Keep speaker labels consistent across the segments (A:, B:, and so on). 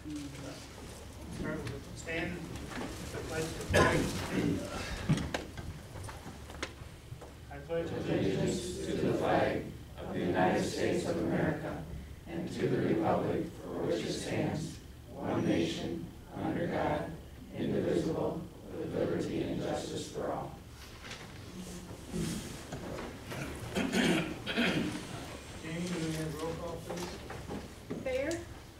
A: Start with the stand. The pledge to flag. I pledge
B: allegiance to the flag of the United States of America and to the republic for which it stands, one nation, under God, indivisible, with liberty and justice for all.
A: Jamie, do we have roll call, please?
C: Thayer,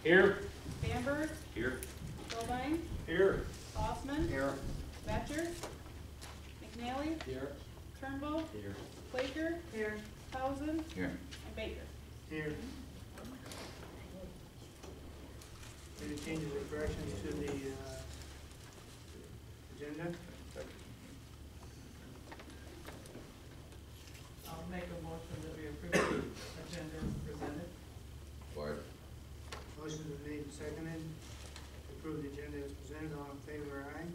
A: Here.
C: Bamberg,
A: Here.
C: Goldine,
A: Here.
C: Bossman,
A: Here.
C: Batcher, McNally,
A: Here.
C: Turnbull,
A: Here.
C: Quaker, Townsend,
B: Here.
C: and Baker.
A: Here. Any changes or corrections to the agenda?
D: I'll make a motion that we approve the agenda as presented.
B: Support.
A: Motion is made and seconded. To approve the agenda as presented. All in favor, aye.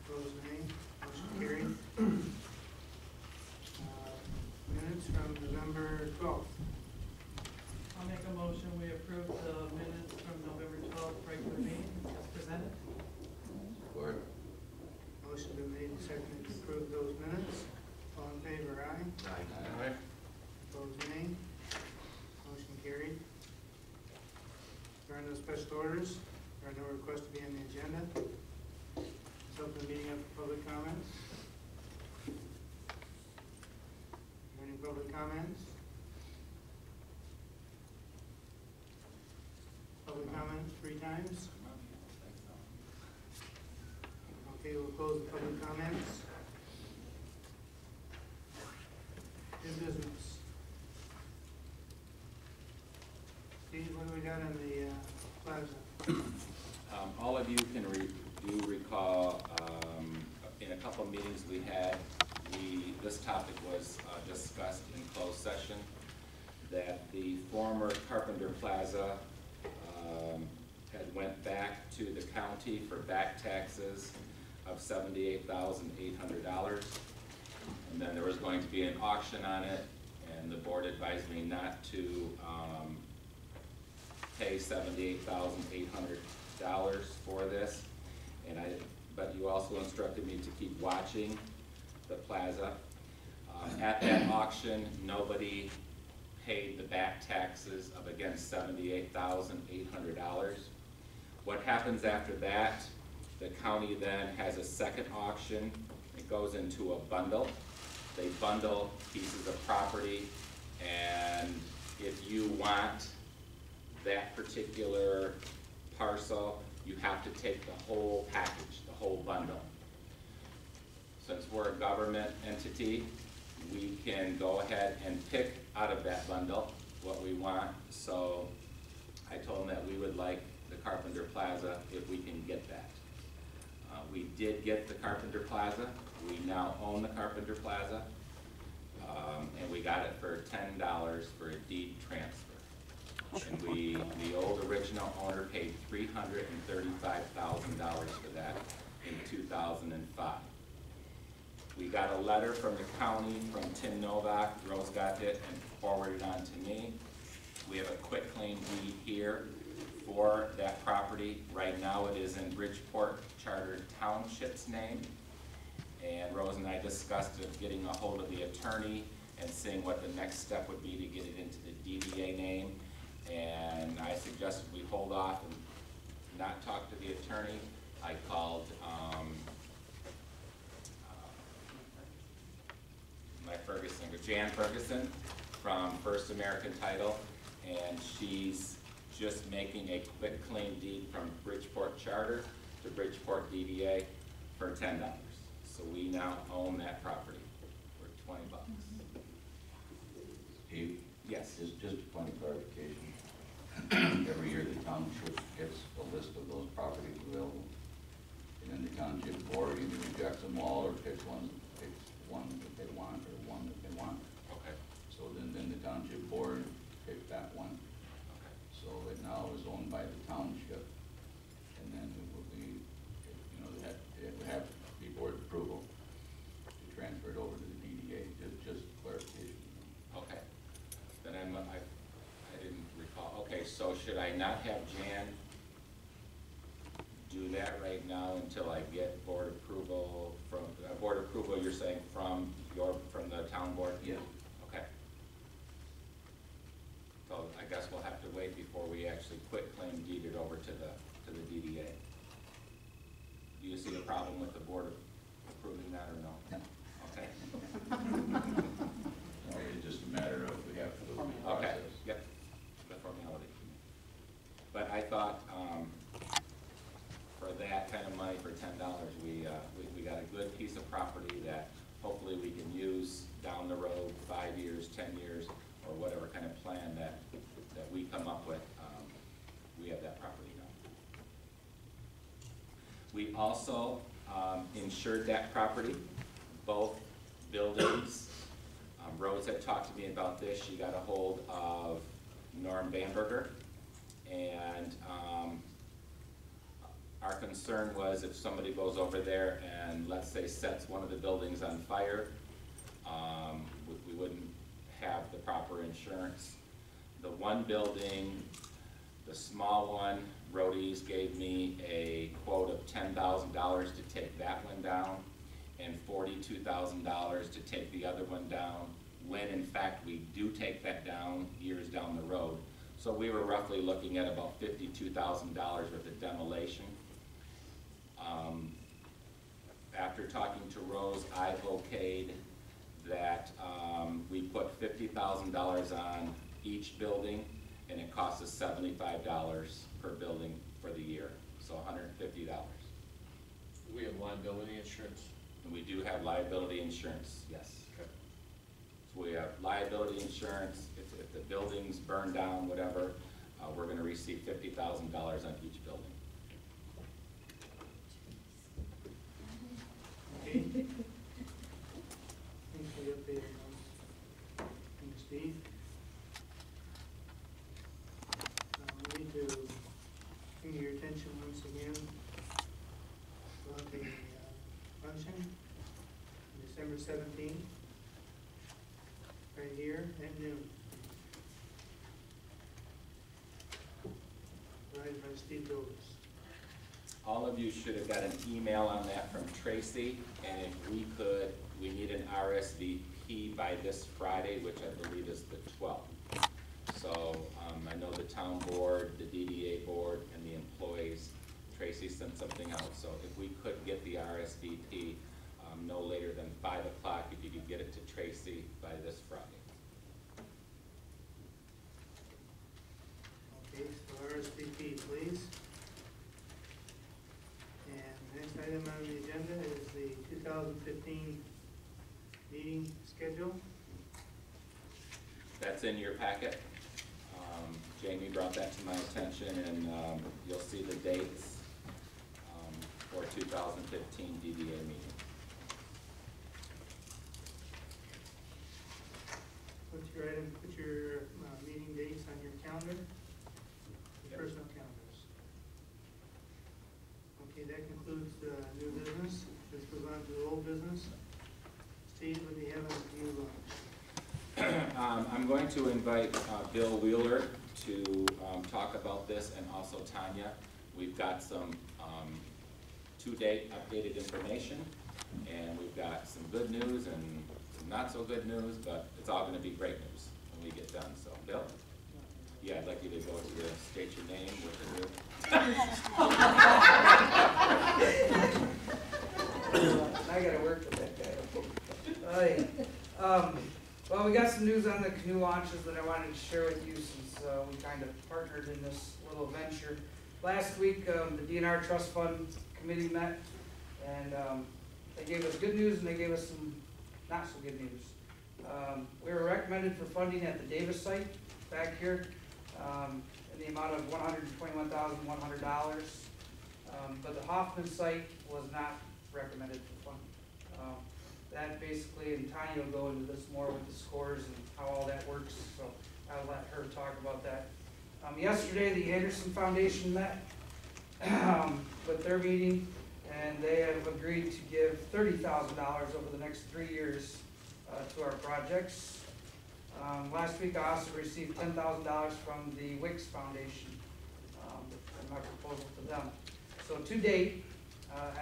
A: Opposed, nay. Motion carried. Minutes from November 12th.
D: I'll make a motion, we approve the minutes from November 12th regular meeting as presented.
B: Support.
A: Motion been made and seconded to approve those minutes. All in favor, aye.
B: Aye.
A: Opposed, nay. Motion carried. There are no special orders. There are no requests to be on the agenda. Let's open the meeting up for public comments. Any public comments? Public comments 3 times. Okay, we'll close the public comments. New business. Steve, what do we got on the Plaza?
E: All of you can do recall, in a couple of meetings we had, this topic was discussed in closed session, that the former Carpenter Plaza had went back to the county for back taxes of $78,800. And then there was going to be an auction on it, and the board advised me not to pay $78,800 for this. But you also instructed me to keep watching the plaza. At that auction, nobody paid the back taxes of, again, $78,800. What happens after that, the county then has a second auction. It goes into a bundle. They bundle pieces of property, and if you want that particular parcel, you have to take the whole package, the whole bundle. Since we're a government entity, we can go ahead and pick out of that bundle what we want. So I told them that we would like the Carpenter Plaza if we can get that. We did get the Carpenter Plaza. We now own the Carpenter Plaza. And we got it for $10 for a deed transfer. And the old original owner paid $335,000 for that in 2005. We got a letter from the county, from Tim Novak. Rose got it and forwarded on to me. We have a quitclaim deed here for that property. Right now it is in Bridgeport Charter Township's name. And Rose and I discussed getting a hold of the attorney and seeing what the next step would be to get it into the DDA name. And I suggested we hold off and not talk to the attorney. I called Jan Ferguson from First American Title, and she's just making a quick claim deed from Bridgeport Charter to Bridgeport DDA for $10. So we now own that property for $20.
F: Steve?
E: Yes.
F: Just a point of clarification. Every year the township gets a list of those properties available. And then the township board either rejects them all or picks one that they want or one that they want.
E: Okay.
F: So then the township board picked that one.
E: Okay.
F: So it now is owned by the township. And then it will be, you know, it would have to be board approval to transfer it over to the DDA, just clarification.
E: Okay. Then I didn't recall. Okay, so should I not have Jan do that right now until I get board approval from, you're saying from the town board?
F: Yeah.
E: Okay. So I guess we'll have to wait before we actually quit claim deed it over to the DDA. Do you see a problem with the board approving that or no?
F: No.
E: Okay.
F: No, it's just a matter of we have to go through the
E: Okay,
F: process.
E: yep, the formality. But I thought, for that kind of money, for $10, we got a good piece of property that hopefully we can use down the road, 5 years, 10 years, or whatever kind of plan that we come up with. We have that property now. We also insured that property, both buildings. Rose had talked to me about this. She got a hold of Norm Bamberger, and our concern was if somebody goes over there and, let's say, sets one of the buildings on fire, we wouldn't have the proper insurance. The one building, the small one, Roadies gave me a quote of $10,000 to take that one down and $42,000 to take the other one down, when in fact we do take that down years down the road. So we were roughly looking at about $52,000 worth of demolition. After talking to Rose, I okayed that we put $50,000 on each building, and it costs us $75 per building for the year, so $150.
G: We have liability insurance.
E: And we do have liability insurance, yes.
G: Okay.
E: So we have liability insurance. If the buildings burn down, whatever, we're gonna receive $50,000 on each building.
A: Okay. Thanks for the update on those. Thanks, Steve. We need to bring your attention once again about the function, December 17th, right here at noon. Provided by Steve Dovis.
E: All of you should have got an email on that from Tracy, and if we need an RSVP by this Friday, which I believe is the 12th. So I know the town board, the DDA board, and the employees, Tracy sent something out. So if we could get the RSVP no later than 5 o'clock, if you could get it to Tracy by this Friday.
A: Okay, so RSVP, please. And the next item on the agenda is the 2015 meeting schedule.
E: That's in your packet. Jamie brought that to my attention, and you'll see the dates for 2015 DDA meeting.
A: What's your item, put your meeting dates on your calendar, your
E: Yep.
A: personal calendars. Okay, that concludes new business. This goes on to the old business. Steve, what do you have on the Canoe Launch?
E: I'm going to invite Bill Wheeler to talk about this, and also Tanya. We've got some to-date updated information, and we've got some good news and some not so good news, but it's all gonna be great news when we get done. So, Bill? Yeah, I'd like you to go to state your name with the new.
H: I gotta work with that guy. Oh, yeah. Well, we got some news on the canoe launches that I wanted to share with you since we kind of partnered in this little venture. Last week, the DNR Trust Fund Committee met, and they gave us good news and they gave us some not so good news. We were recommended for funding at the Davis site back here in the amount of $121,100, but the Hoffman site was not recommended for funding. That basically, and Tanya will go into this more with the scores and how all that works, so I'll let her talk about that. Yesterday, the Anderson Foundation met with their meeting, and they have agreed to give $30,000 over the next 3 years to our projects. Last week, I also received $10,000 from the Wicks Foundation. and my proposal to them. So to date,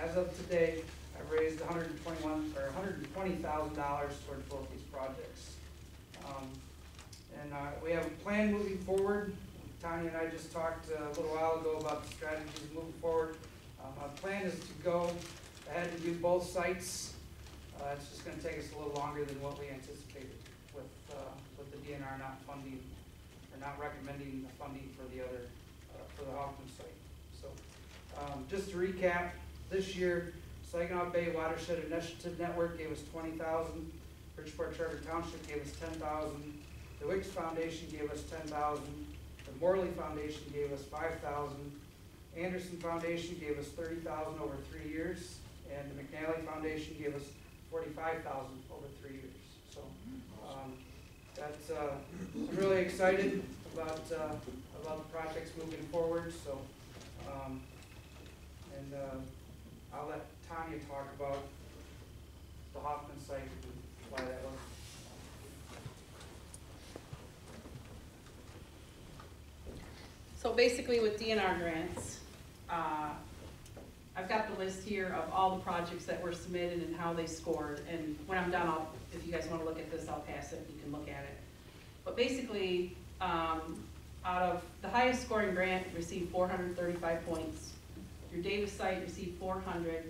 H: as of today, I've raised $120,000 toward both these projects. And we have a plan moving forward. Tanya and I just talked a little while ago about the strategies moving forward. Our plan is to go ahead and do both sites. It's just gonna take us a little longer than what we anticipated with the DNR not funding, or not recommending the funding for the other, for the Hoffman site. So, just to recap, this year, Saginaw Bay Watershed Initiative Network gave us $20,000, Bridgeport Charter Township gave us $10,000, the Wicks Foundation gave us $10,000, the Morley Foundation gave us $5,000, Anderson Foundation gave us $30,000 over 3 years, and the McNally Foundation gave us $45,000 over 3 years. So, I'm really excited about the projects moving forward. So, I'll let Tanya talk about the Hoffman site and why that was.
C: So basically with DNR grants, I've got the list here of all the projects that were submitted and how they scored. And when I'm done, if you guys want to look at this, I'll pass it, you can look at it. But basically, out of the highest scoring grant received 435 points. Your Davis site received 400.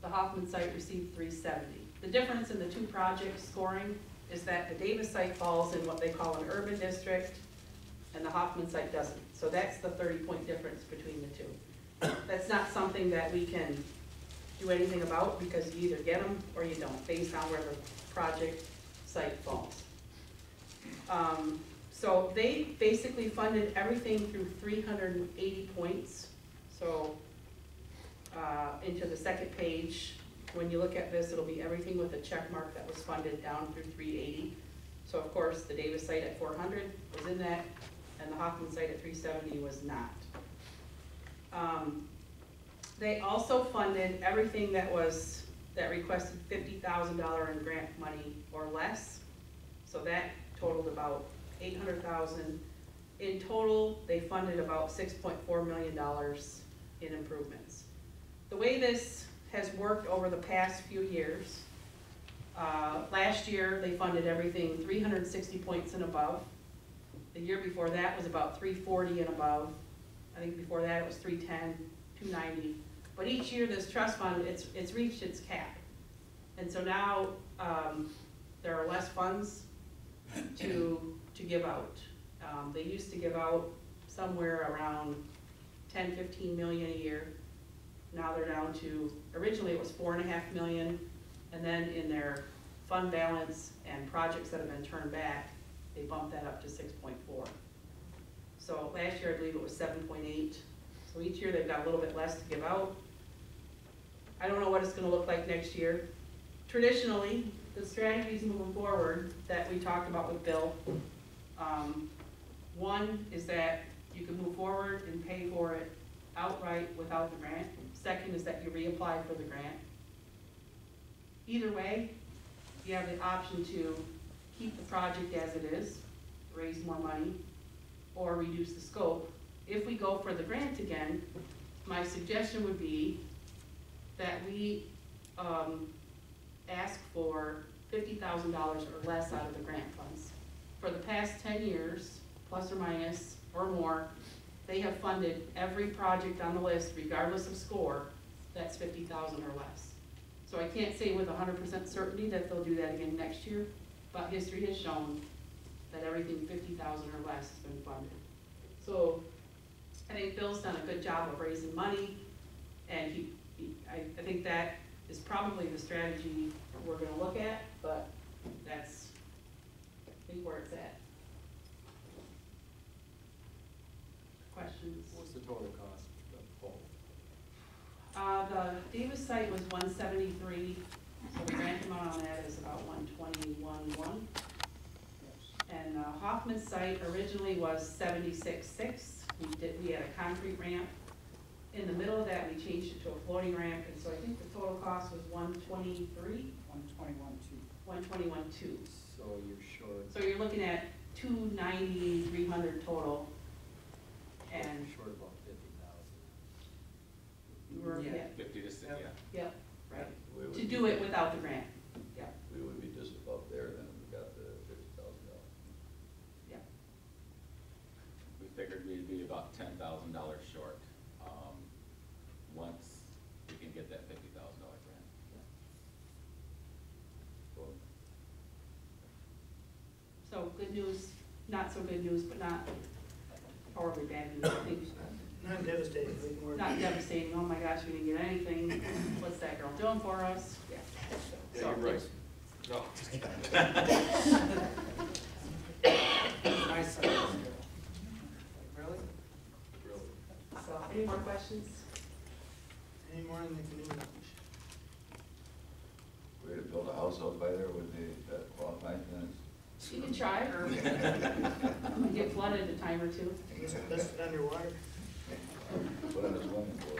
C: The Hoffman site received 370. The difference in the two projects scoring is that the Davis site falls in what they call an urban district, and the Hoffman site doesn't. So that's the 30-point difference between the two. That's not something that we can do anything about because you either get them or you don't, based on where the project site falls. So they basically funded everything through 380 points. So into the second page, when you look at this, it'll be everything with a check mark that was funded down through 380. So of course, the Davis site at 400 was in that, and the Hoffman site at 370 was not. They also funded everything that requested $50,000 in grant money or less. So that totaled about $800,000. In total, they funded about $6.4 million in improvements. The way this has worked over the past few years, last year they funded everything 360 points and above. The year before that was about 340 and above. I think before that it was 310, 290. But each year this trust fund, it's reached its cap. And so now there are less funds to give out. They used to give out somewhere around 10, 15 million a year. Now they're down to, originally it was 4.5 million, and then in their fund balance and projects that have been turned back, they bumped that up to 6.4. So last year I believe it was 7.8. So each year they've got a little bit less to give out. I don't know what it's going to look like next year. Traditionally, the strategies moving forward that we talked about with Bill, one is that you can move forward and pay for it outright without the grant. Second is that you reapply for the grant. Either way, you have the option to keep the project as it is, raise more money, or reduce the scope. If we go for the grant again, my suggestion would be that we ask for $50,000 or less out of the grant funds. For the past 10 years, plus or minus or more, they have funded every project on the list, regardless of score, that's $50,000 or less. So I can't say with 100% certainty that they'll do that again next year, but history has shown that everything $50,000 or less has been funded. So I think Bill's done a good job of raising money, and I think that is probably the strategy we're going to look at, but that's, I think, where it's at. Questions?
G: What's the total cost of the pole?
C: The Davis site was 173, so the grant amount on that is about 121.1. And Hoffman site originally was 76.6. We had a concrete ramp. In the middle of that, we changed it to a floating ramp, and so I think the total cost was 123. 121.2.
G: So you're short.
C: So you're looking at 290, 300 total. And
G: Short about
C: You were,
H: Yeah.
C: yeah,
E: 50 to 60,
H: Yep.
E: yeah.
C: yep, right,
F: We would
C: to
F: be-
C: do it without the grant,
F: We would be just above there, then we got the $50,000.
E: We figured we'd be about $10,000 short, once we can get that $50,000 grant.
F: Well,
C: so good news, not so good news, but not horribly bad news, I think.
A: Not devastating, we can work.
C: Not devastating, oh my gosh, we didn't get anything, what's that girl doing for us? Yeah.
G: Yeah,
C: So,
G: you're right.
E: No.
H: My son is good. Really?
G: Really.
C: So, any more questions?
A: Any more in the canoe launch?
F: we were to build a house out by there, would they qualify then?
C: You can try, or get flooded a time or two.
A: Listed underwater.
F: Put in a swimming pool.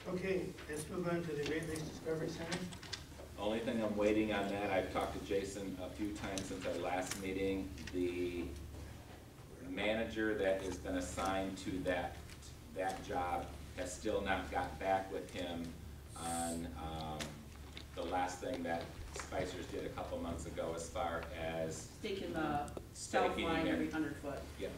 A: Okay, let's move on to the Great Lakes Discovery Center.
E: Only thing I'm waiting on that, I've talked to Jason a few times since our last meeting. The manager that has been assigned to that job has still not got back with him on the last thing that Spicer's did a couple months ago as far as
C: Staking the south
E: Staking
C: line
E: and-
C: every 100 foot.
E: yeah.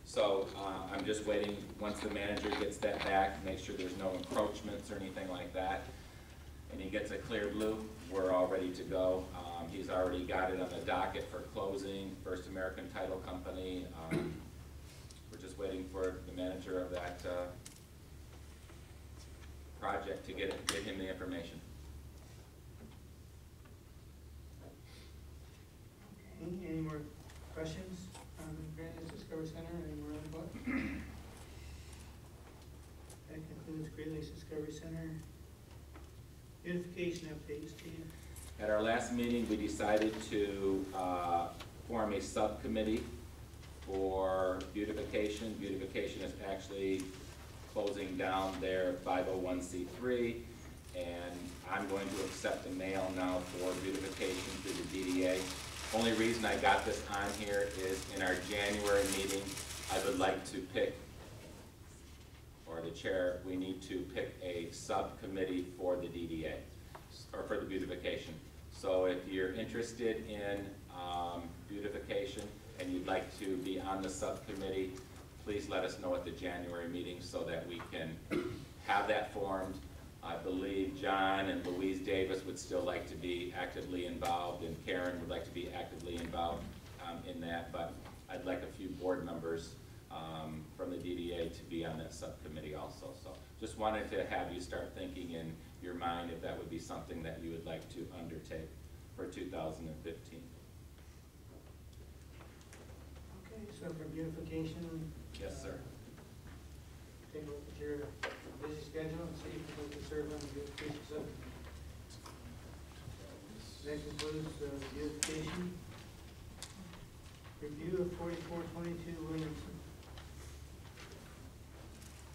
E: So, I'm just waiting, once the manager gets that back, make sure there's no encroachments or anything like that, and he gets a clear blue, we're all ready to go. He's already got it on the docket for closing, First American Title Company. We're just waiting for the manager of that, project to get him the information.
A: Any more questions on the Great Lakes Discovery Center, any more on the book? That concludes Great Lakes Discovery Center. Beautification update, Steve.
E: At our last meeting, we decided to form a subcommittee for beautification. Beautification is actually closing down their 501c3, and I'm going to accept the mail now for beautification through the DDA. Only reason I got this on here is in our January meeting, I would like to pick, or the chair, we need to pick a subcommittee for the DDA, or for the beautification. So if you're interested in beautification and you'd like to be on the subcommittee, please let us know at the January meeting so that we can have that formed. I believe John and Louise Davis would still like to be actively involved, and Karen would like to be actively involved in that, but I'd like a few board members from the DDA to be on that subcommittee also. So just wanted to have you start thinking in your mind if that would be something that you would like to undertake for 2015.
A: Okay, so for beautification,
E: Yes, sir.
A: take a look at your busy schedule and see if you'd like to serve on the beautification subcommittee. That concludes beautification. Review of 4422 Williamson.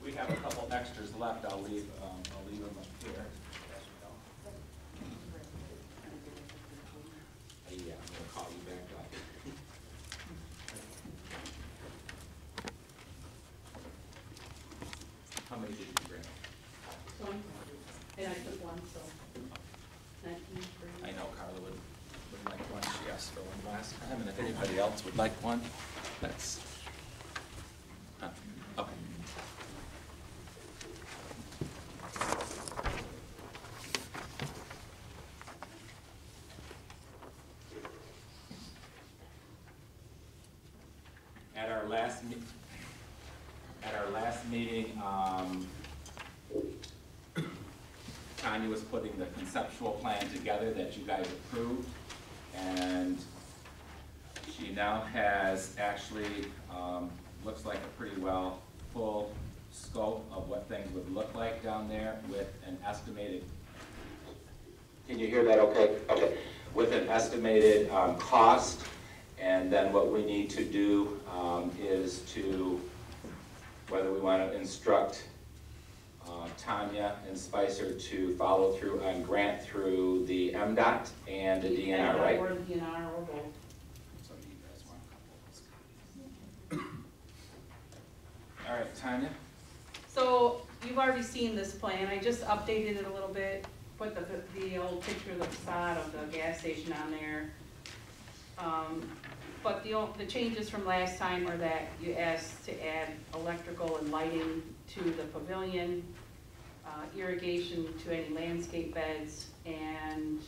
E: We have a couple extras left. I'll leave them up here. Yeah, I'm gonna call you back up. How many did you bring?
C: One, and I took one, so 19 for
E: I
C: you.
E: know Carla would like one. She asked for one last time, and if anybody else would like one, that's, okay. At our last meeting, Tanya was putting the conceptual plan together that you guys approved, and she now has actually, looks like a pretty well full scope of what things would look like down there with an estimated, can you hear that okay? Okay, with an estimated cost, and then what we need to do is to, whether we want to instruct Tanya and Spicer to follow through on grant through the MDOT and the DNR, right?
C: Or the DNR, or both.
E: So do you guys want a couple of those copies? All right, Tanya?
C: So, you've already seen this plan, I just updated it a little bit, put the old picture of the facade of the gas station on there. But the changes from last time are that you asked to add electrical and lighting to the pavilion, irrigation to any landscape beds, and,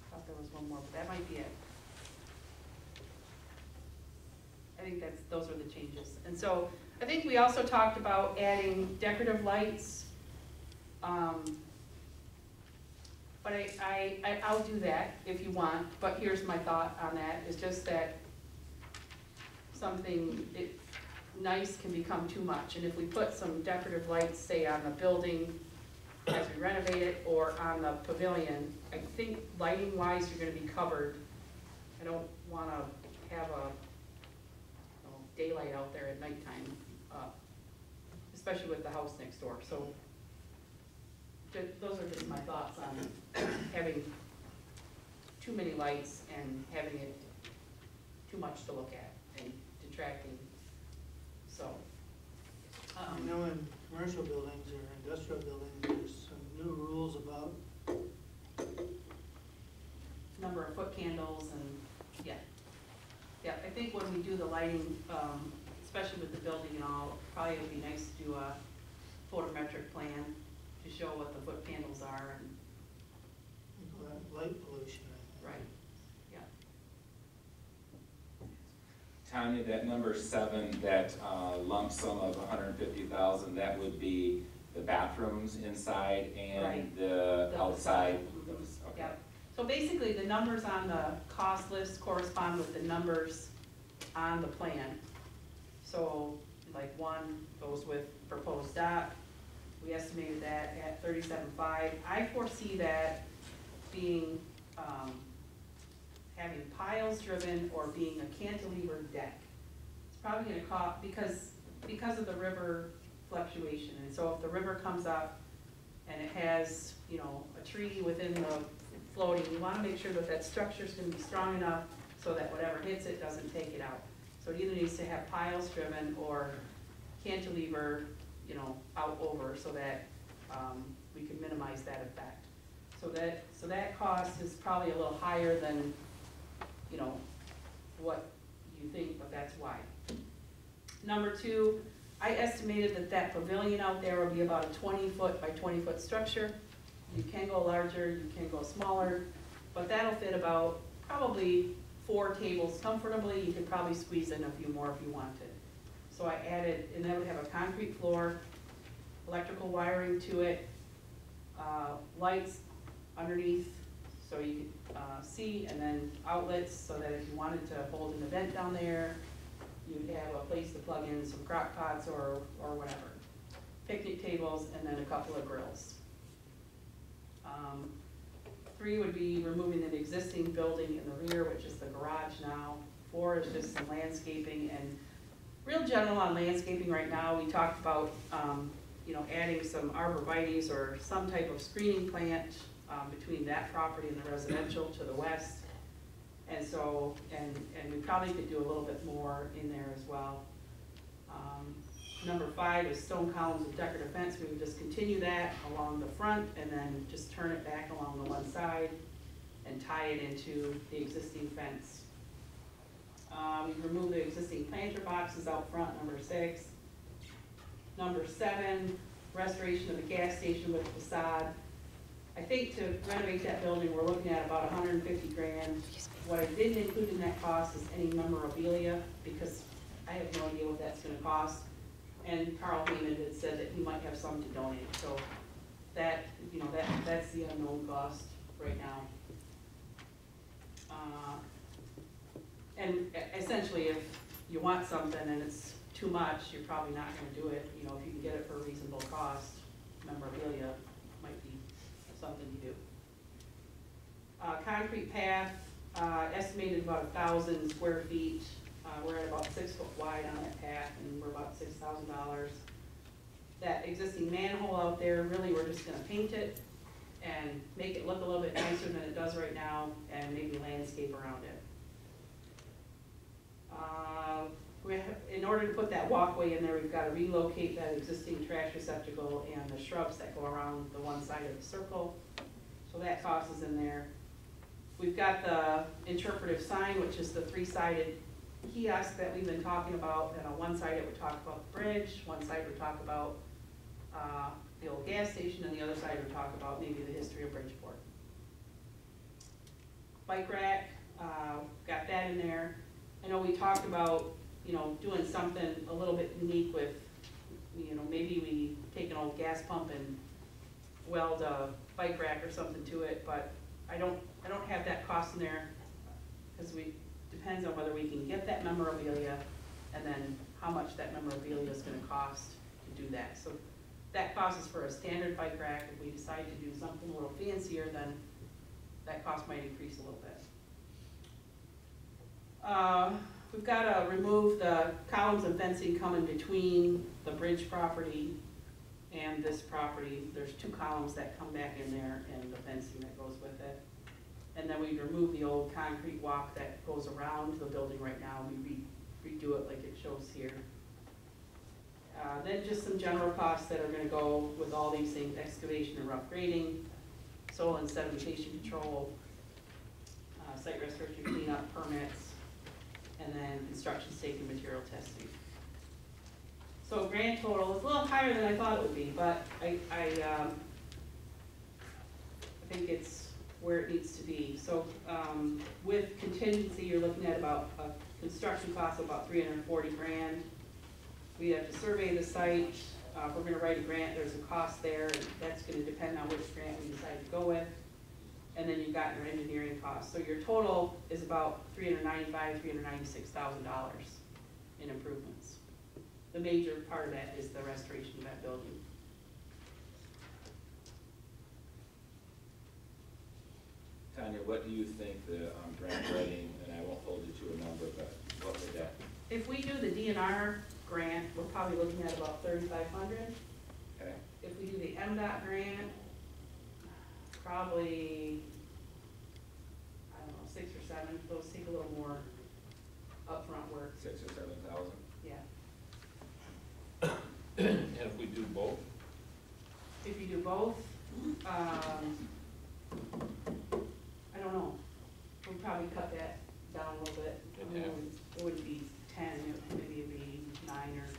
C: thought there was one more, but that might be it. I think those are the changes. And so, I think we also talked about adding decorative lights. But I'll do that if you want, but here's my thought on that, is just that something nice can become too much. And if we put some decorative lights, say on the building as we renovate it, or on the pavilion, I think lighting wise, you're gonna be covered. I don't wanna have a daylight out there at nighttime, especially with the house next door. So those are just my thoughts on having too many lights and having it too much to look at and detracting, so.
A: I know in commercial buildings or industrial buildings, there's some new rules about,
C: Number of foot candles and, yeah. Yeah, I think when we do the lighting, especially with the building and all, probably it would be nice to do a photometric plan to show what the foot candles are and.
A: light pollution, I think.
C: Right, yeah.
E: Tanya, that number 7, that lump sum of $150,000, that would be the bathrooms inside and
C: Right.
E: the outside.
C: Mhm.
E: Those, okay.
C: Yep. So basically, the numbers on the cost list correspond with the numbers on the plan. So, like 1 goes with proposed dock, we estimated that at $37.5. I foresee that being, having piles driven or being a cantilever deck. It's probably gonna cost, because of the river fluctuation, and so if the river comes up and it has, a tree within the floating, you wanna make sure that that structure's gonna be strong enough so that whatever hits it doesn't take it out. So it either needs to have piles driven or cantilever, out over so that, we can minimize that effect. So that cost is probably a little higher than, what you think, but that's why. Number 2, I estimated that pavilion out there would be about a 20-foot by 20-foot structure. You can go larger, you can go smaller, but that'll fit about probably 4 tables comfortably. You could probably squeeze in a few more if you wanted. So I added, and that would have a concrete floor, electrical wiring to it, lights underneath so you could see, and then outlets so that if you wanted to hold an event down there, you'd have a place to plug in some crock pots or whatever. Picnic tables, and then a couple of grills. 3 would be removing an existing building in the rear, which is the garage now. 4 is just some landscaping, and real general on landscaping right now. We talked about, adding some arborvitaes or some type of screening plant between that property and the residential to the west. And so, and we probably could do a little bit more in there as well. Number 5 is stone columns of decorative fence. We would just continue that along the front and then just turn it back along the one side and tie it into the existing fence. We remove the existing planter boxes out front, number 6. Number 7, restoration of the gas station with facade. I think to renovate that building, we're looking at about $150,000. What I didn't include in that cost is any memorabilia, because I have no idea what that's gonna cost. And Carl Heyman had said that he might have some to donate, so that, that's the unknown cost right now. And essentially, if you want something and it's too much, you're probably not gonna do it. If you can get it for a reasonable cost, memorabilia might be something to do. Concrete path, estimated about 1,000 square feet. We're at about 6 foot wide on that path, and we're about $6,000. That existing manhole out there, really, we're just gonna paint it and make it look a little bit nicer than it does right now, and maybe landscape around it. order to put that walkway in there, we've gotta relocate that existing trash receptacle and the shrubs that go around the one side of the circle. So that cost is in there. We've got the interpretive sign, which is the three-sided kiosk that we've been talking about, and on one side it would talk about the bridge, one side would talk about the old gas station, and the other side would talk about maybe the history of Bridgeport. Bike rack, got that in there. I know we talked about, you know, doing something a little bit unique with, you know, maybe we take an old gas pump and weld a bike rack or something to it, but I don't have that cost in there, because depends on whether we can get that memorabilia, and then how much that memorabilia is gonna cost to do that. So that cost is for a standard bike rack. If we decide to do something a little fancier, then that cost might increase a little bit. We've gotta remove the columns of fencing coming between the bridge property and this property. There's 2 columns that come back in there and the fencing that goes with it. And then we remove the old concrete walk that goes around the building right now. We redo it like it shows here. Then just some general costs that are gonna go with all these things: excavation and rough grading, soil and sedimentation control, site restoration cleanup permits, and then construction stake and material testing. So grand total is a little higher than I thought it would be, but I think it's where it needs to be. So with contingency, you're looking at about a construction cost of about $340 grand. We have to survey the site. If we're gonna write a grant, there's a cost there, and that's gonna depend on which grant we decide to go with. And then you've got your engineering costs. So your total is about $396,000 in improvements. The major part of that is the restoration of that building.
E: Tanya, what do you think the grant writing, and I won't hold you to a number, but what would that?
C: If we do the DNR grant, we're probably looking at about $3,500.
E: Okay.
C: If we do the MDOT grant, probably, I don't know, 6 or 7. Those take a little more upfront work.
E: 6,000 or 7,000.
C: Yeah.
I: And if we do both?
C: If you do both, I don't know. We'll probably cut that down a little bit. It wouldn't be 10, maybe it'd be 9 or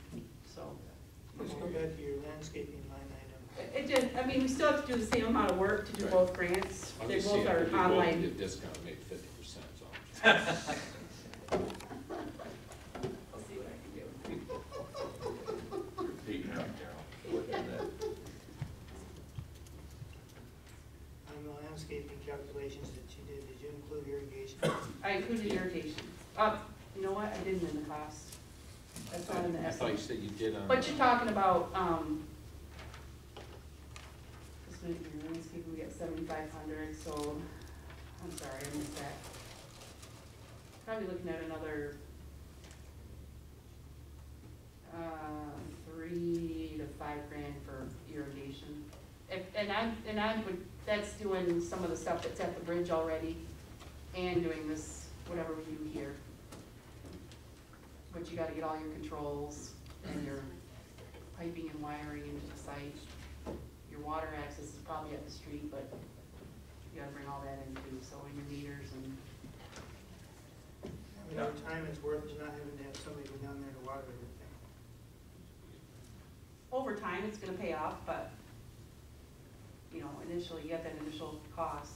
C: so.
A: Let's go back to your landscaping line item.
C: It just, I mean, we still have to do the same amount of work to do
I: Right.
C: both grants.
I: I'm
C: They
I: just
C: both
I: seeing if
C: are
I: we do both,
C: online.
I: the discount make 50%, so.
C: I'll see what I can do.
I: Repeat right there. Look at that.
A: On the landscaping calculations that you did you include irrigation?
C: I included irrigation. You know what, I didn't in the cost. That's not in the
I: I thought you
C: estimate.
I: said you did on.
C: But you're talking about, this minute, your landscaping, we get 7,500, so, I'm sorry, I missed that. Probably looking at another, 3 to 5 grand for irrigation. That's doing some of the stuff that's at the bridge already, and doing this, whatever we do here. But you gotta get all your controls and your piping and wiring into the site. Your water access is probably at the street, but you gotta bring all that in too, so in your meters and.
A: I mean, our time it's worth is not having to have somebody go down there to water everything.
C: Over time, it's gonna pay off, but, you know, initially, you get that initial cost.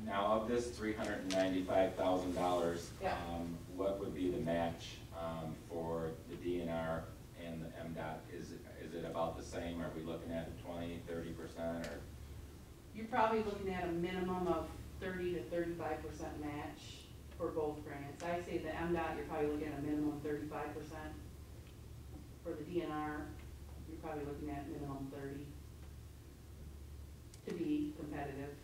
E: Now, of this $395,000,
C: Yeah.
E: what would be the match for the DNR and the MDOT? Is it about the same? Are we looking at 20, 30%, or?
C: You're probably looking at a minimum of 30 to 35% match for both grants. I say the MDOT, you're probably looking at a minimum of 35%. For the DNR, you're probably looking at minimum 30 to be competitive.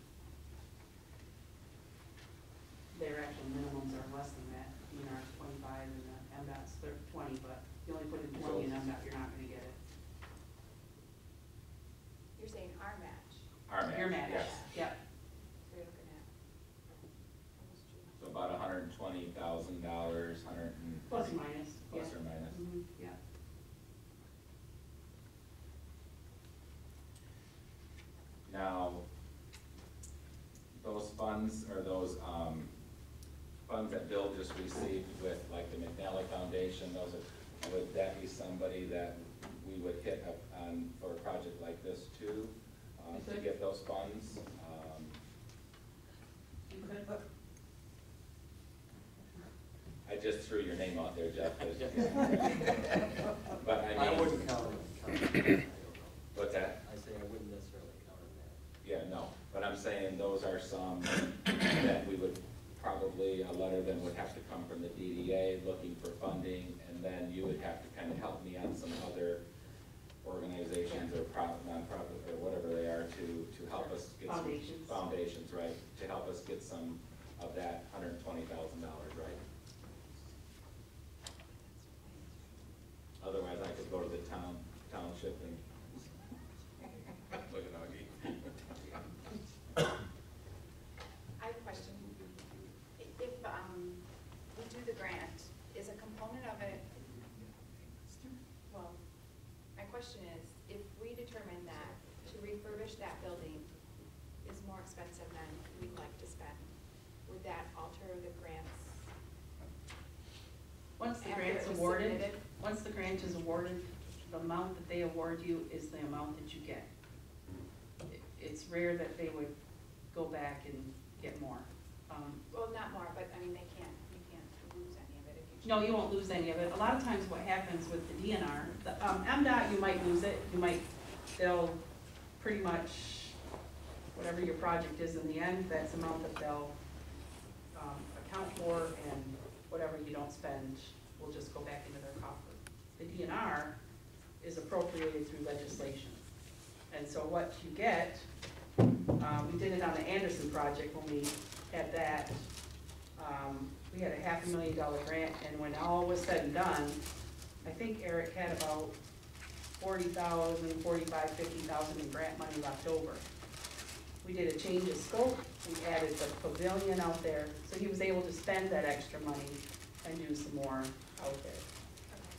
C: Their actual minimums are less than that. DNR's 25 and the MDOT's 20, but if you only put in 20 in MDOT, you're not gonna get it.
B: You're saying our match,
E: Our match?
C: Your match,
E: Yes.
C: yep.
B: so you're looking at almost 200.
E: So about $120,000, 100 and those funds, or those, funds that Bill just received with, like, the McNally Foundation, would that be somebody that we would hit up on for a project like this too, to get those funds? I just threw your name out there, Jeff. But I
G: I
E: mean,
G: wouldn't count on that.
E: what's that?
G: I say I wouldn't necessarily count on that.
E: Yeah, no, but I'm saying those are some that we would probably, a letter then would have to come from the DDA looking for funding, and then you would have to kind of help me on some other organizations or nonprofit or whatever they are to help us get some.
C: Foundations.
E: Foundations, right, to help us get some of that $120,000, right? Otherwise, I could go to the township and, look at Augie.
J: I have a question. If we do the grant, is a component of it, well, my question is, if we determine that to refurbish that building is more expensive than we'd like to spend, would that alter the grants?
C: Once the
J: after
C: grant's
J: it was
C: awarded,
J: submitted?
C: once the grant is awarded, the amount that they award you is the amount that you get. It's rare that they would go back and get more.
J: Well, not more, but I mean, you can't lose any of it if you.
C: No, you won't lose any of it. A lot of times what happens with the DNR, the MDOT, you might lose it. They'll pretty much, whatever your project is in the end, that's the amount that they'll account for, and whatever you don't spend will just go back into their coffer. The DNR is appropriated through legislation. And so what you get, we did it on the Anderson project when we had that. We had a $500,000 grant, and when all was said and done, I think Eric had about $40,000, $45,000, $50,000 in grant money left over. We did a change of scope, we added the pavilion out there, so he was able to spend that extra money and do some more out there.
J: Okay.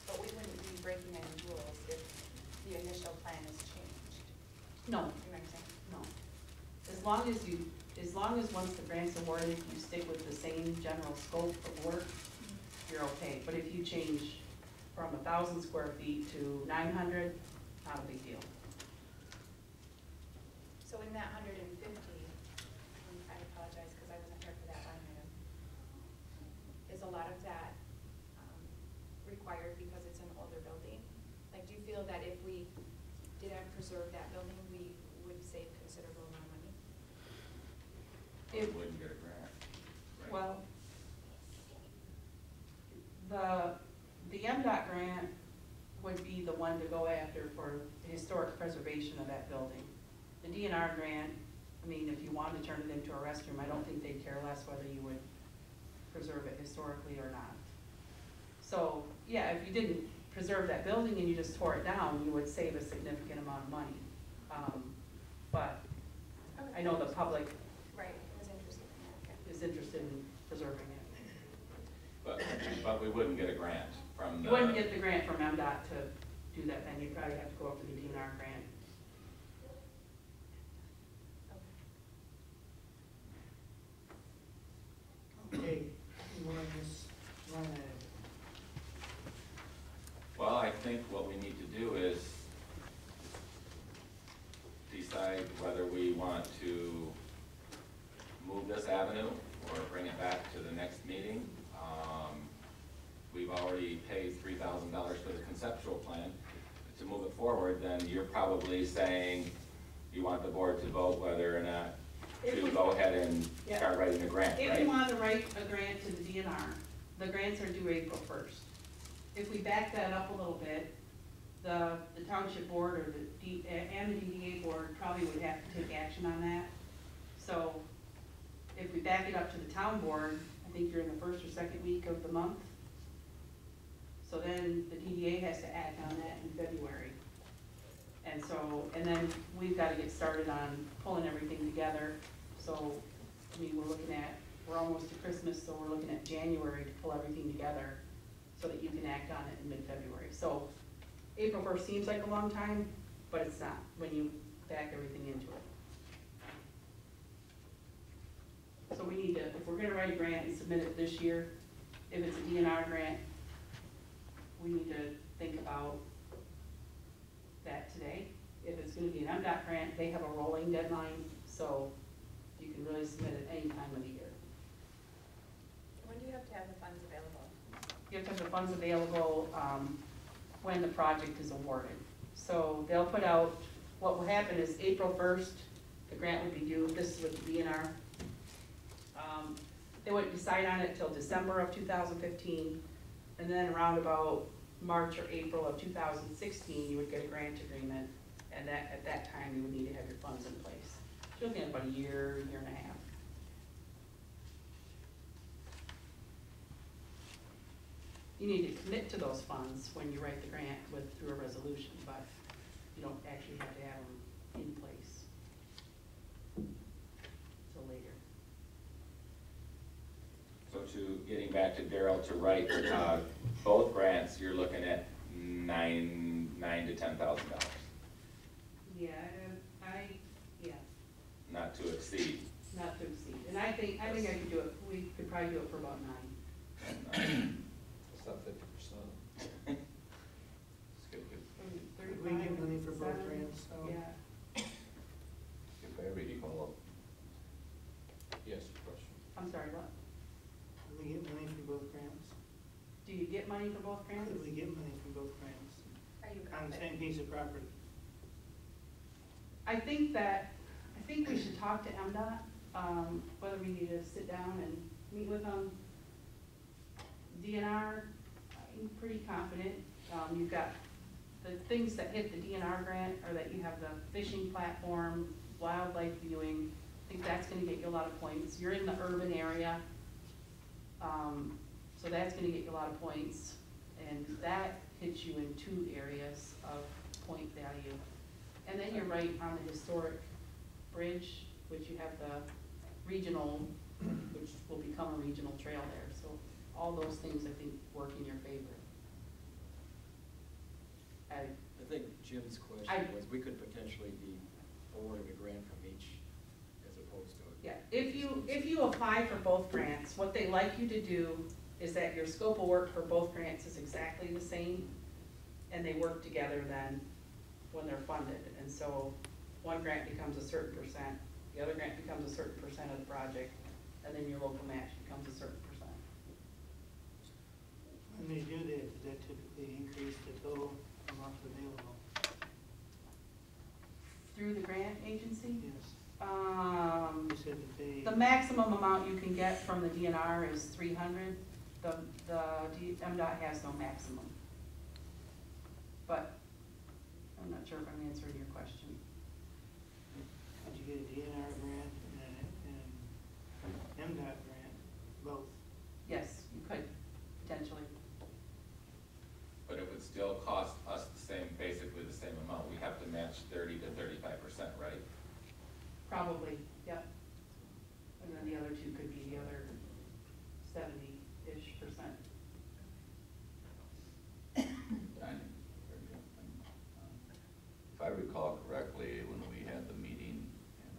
J: But we wouldn't be breaking any rules if the initial plan is changed.
C: No,
J: You know what I'm saying?
C: no. As long as once the grant's awarded, you stick with the same general scope of work, you're okay. But if you change from 1,000 square feet to 900, not a big deal.
J: So in that 150, I apologize because I wasn't here for that line item, is a lot of that required because it's an older building? Like, do you feel that if we didn't preserve that building, we would save considerable amount of money?
E: We wouldn't get a grant. Right.
C: Well, the MDOT grant would be the one to go after for historic preservation of that building. The DNR grant, I mean, if you wanted to turn it into a restroom, I don't think they'd care less whether you would preserve it historically or not. So, yeah, if you didn't preserve that building and you just tore it down, you would save a significant amount of money. But I know the public
J: Right, I was interested in that.
C: is interested in preserving it.
E: But we wouldn't get a grant from the.
C: You wouldn't get the grant from MDOT to do that, then you'd probably have to go up to the DNR grant.
A: Okay, you want to just run it?
E: Well, I think what we need to do is decide whether we want to move this avenue or bring it back to the next meeting. We've already paid $3,000 for the conceptual plan. To move it forward, then you're probably saying you want the board to vote whether or not to go ahead and start writing a grant, right?
C: If you want to write a grant to the DNR, the grants are due April 1st. If we back that up a little bit, the Township Board or and the DDA Board probably would have to take action on that. So if we back it up to the town board, I think you're in the first or second week of the month. So then the DDA has to act on that in February. And so, and then we've got to get started on pulling everything together. So, I mean, we're almost to Christmas, so we're looking at January to pull everything together so that you can act on it in mid-February. So April 1st seems like a long time, but it's not when you back everything into it. if we're gonna write a grant and submit it this year, if it's a DNR grant, we need to think about that today. If it's gonna be an MDOT grant, they have a rolling deadline, so you can really submit it any time of the year.
J: When do you have to have the funds available?
C: You have to have the funds available, when the project is awarded. So they'll put out, what will happen is April 1st, the grant would be due, this is with the DNR. They wouldn't decide on it till December of 2015, and then around about March or April of 2016, you would get a grant agreement, and that, at that time, you would need to have your funds in place. You're looking at about a year, year and a half. You need to commit to those funds when you write the grant through a resolution, but you don't actually have to have them in place till later.
E: So getting back to Daryl, to write, both grants, you're looking at $9,000 to $10,000,
C: Yeah, yeah,
E: not to exceed.
C: not to exceed. And I think I could do it, we could probably do it for about 9.
I: It's not 50%.
A: Did we get money for both grants?
C: Yeah,
F: If I ever recall,
I: Yes, question.
C: I'm sorry, what?
A: Did we get money from both grants?
C: Do you get money for both grants?
A: Did we get money from both grants?
J: Are you
A: On the
J: confident?
A: same piece of property?
C: I think we should talk to MDOT, whether we need to sit down and meet with them. DNR, I'm pretty confident. You've got the things that hit the DNR grant, or that you have the fishing platform, wildlife viewing. I think that's gonna get you a lot of points. You're in the urban area, so that's gonna get you a lot of points. And that hits you in 2 areas of point value. And then you're right on the historic bridge, which you have the regional, which will become a regional trail there. So all those things, I think, work in your favor.
G: I think Jim's question was, we could potentially be awarding a grant from each as opposed to.
C: Yeah, if you apply for both grants, what they like you to do is that your scope of work for both grants is exactly the same, and they work together then when they're funded. And so one grant becomes a certain percent, the other grant becomes a certain percent of the project, and then your local match becomes a certain percent.
A: When they do that, does that typically increase the total amount available?
C: Through the grant agency?
A: Yes.
C: Um,
A: You said that they.
C: The maximum amount you can get from the DNR is 300. MDOT has no maximum. But I'm not sure if I'm answering your question.
A: Did you get a DNR grant and an MDOT grant, both?
C: Yes, you could, potentially.
E: But it would still cost us basically the same amount. We have to match 30 to 35%, right?
C: Probably, yep. And then the other 2 could be the other 70-ish percent.
F: if I recall correctly, when we had the meeting and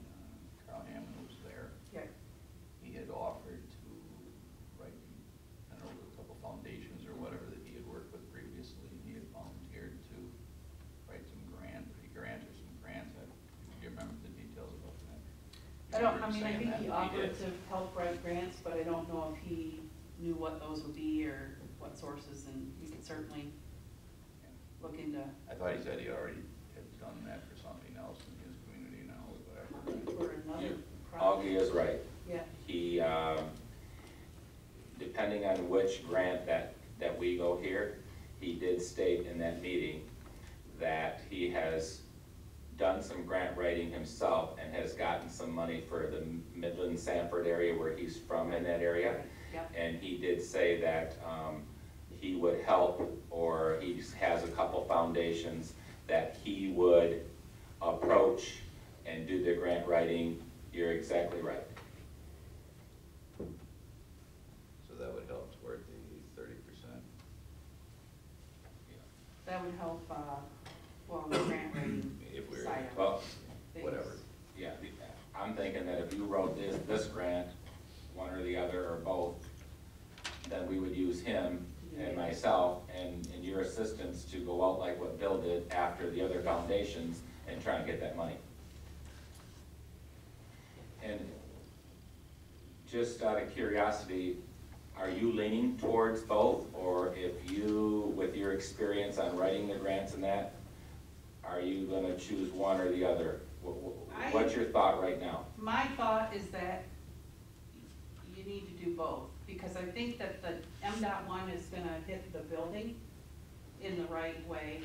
F: Carl Hammond was there,
C: Yeah.
F: he had offered to write, I don't know, a couple foundations or whatever that he had worked with previously, and he had volunteered to write some grant or some grants. Do you remember the details about that?
C: I think he offered to help write grants, but I don't know if he knew what those would be or what sources, and we could certainly look into.
F: I thought he said he already had done that for something else in his community now, or whatever.
C: For another
E: Augie
C: project.
E: is right.
C: Yeah,
E: He, depending on which grant that we go here, he did state in that meeting that he has done some grant writing himself and has gotten some money for the Midland Sanford area where he's from in that area.
C: yep.
E: And he did say that he would help, or he has a couple foundations that he would approach and do the grant writing. You're exactly right.
F: So that would help toward the 30%.
C: That would help, on the grant writing
F: If we're,
C: side of
E: Well,
C: things.
F: whatever.
E: yeah, I'm thinking that if you wrote this grant, one or the other or both, then we would use him and myself and your assistants to go out like what Bill did after the other foundations and try and get that money. And just out of curiosity, are you leaning towards both? Or if you, with your experience on writing the grants and that, are you gonna choose one or the other? What's your thought right now?
C: My thought is that you need to do both, because I think that the MDOT one is gonna hit the building in the right way,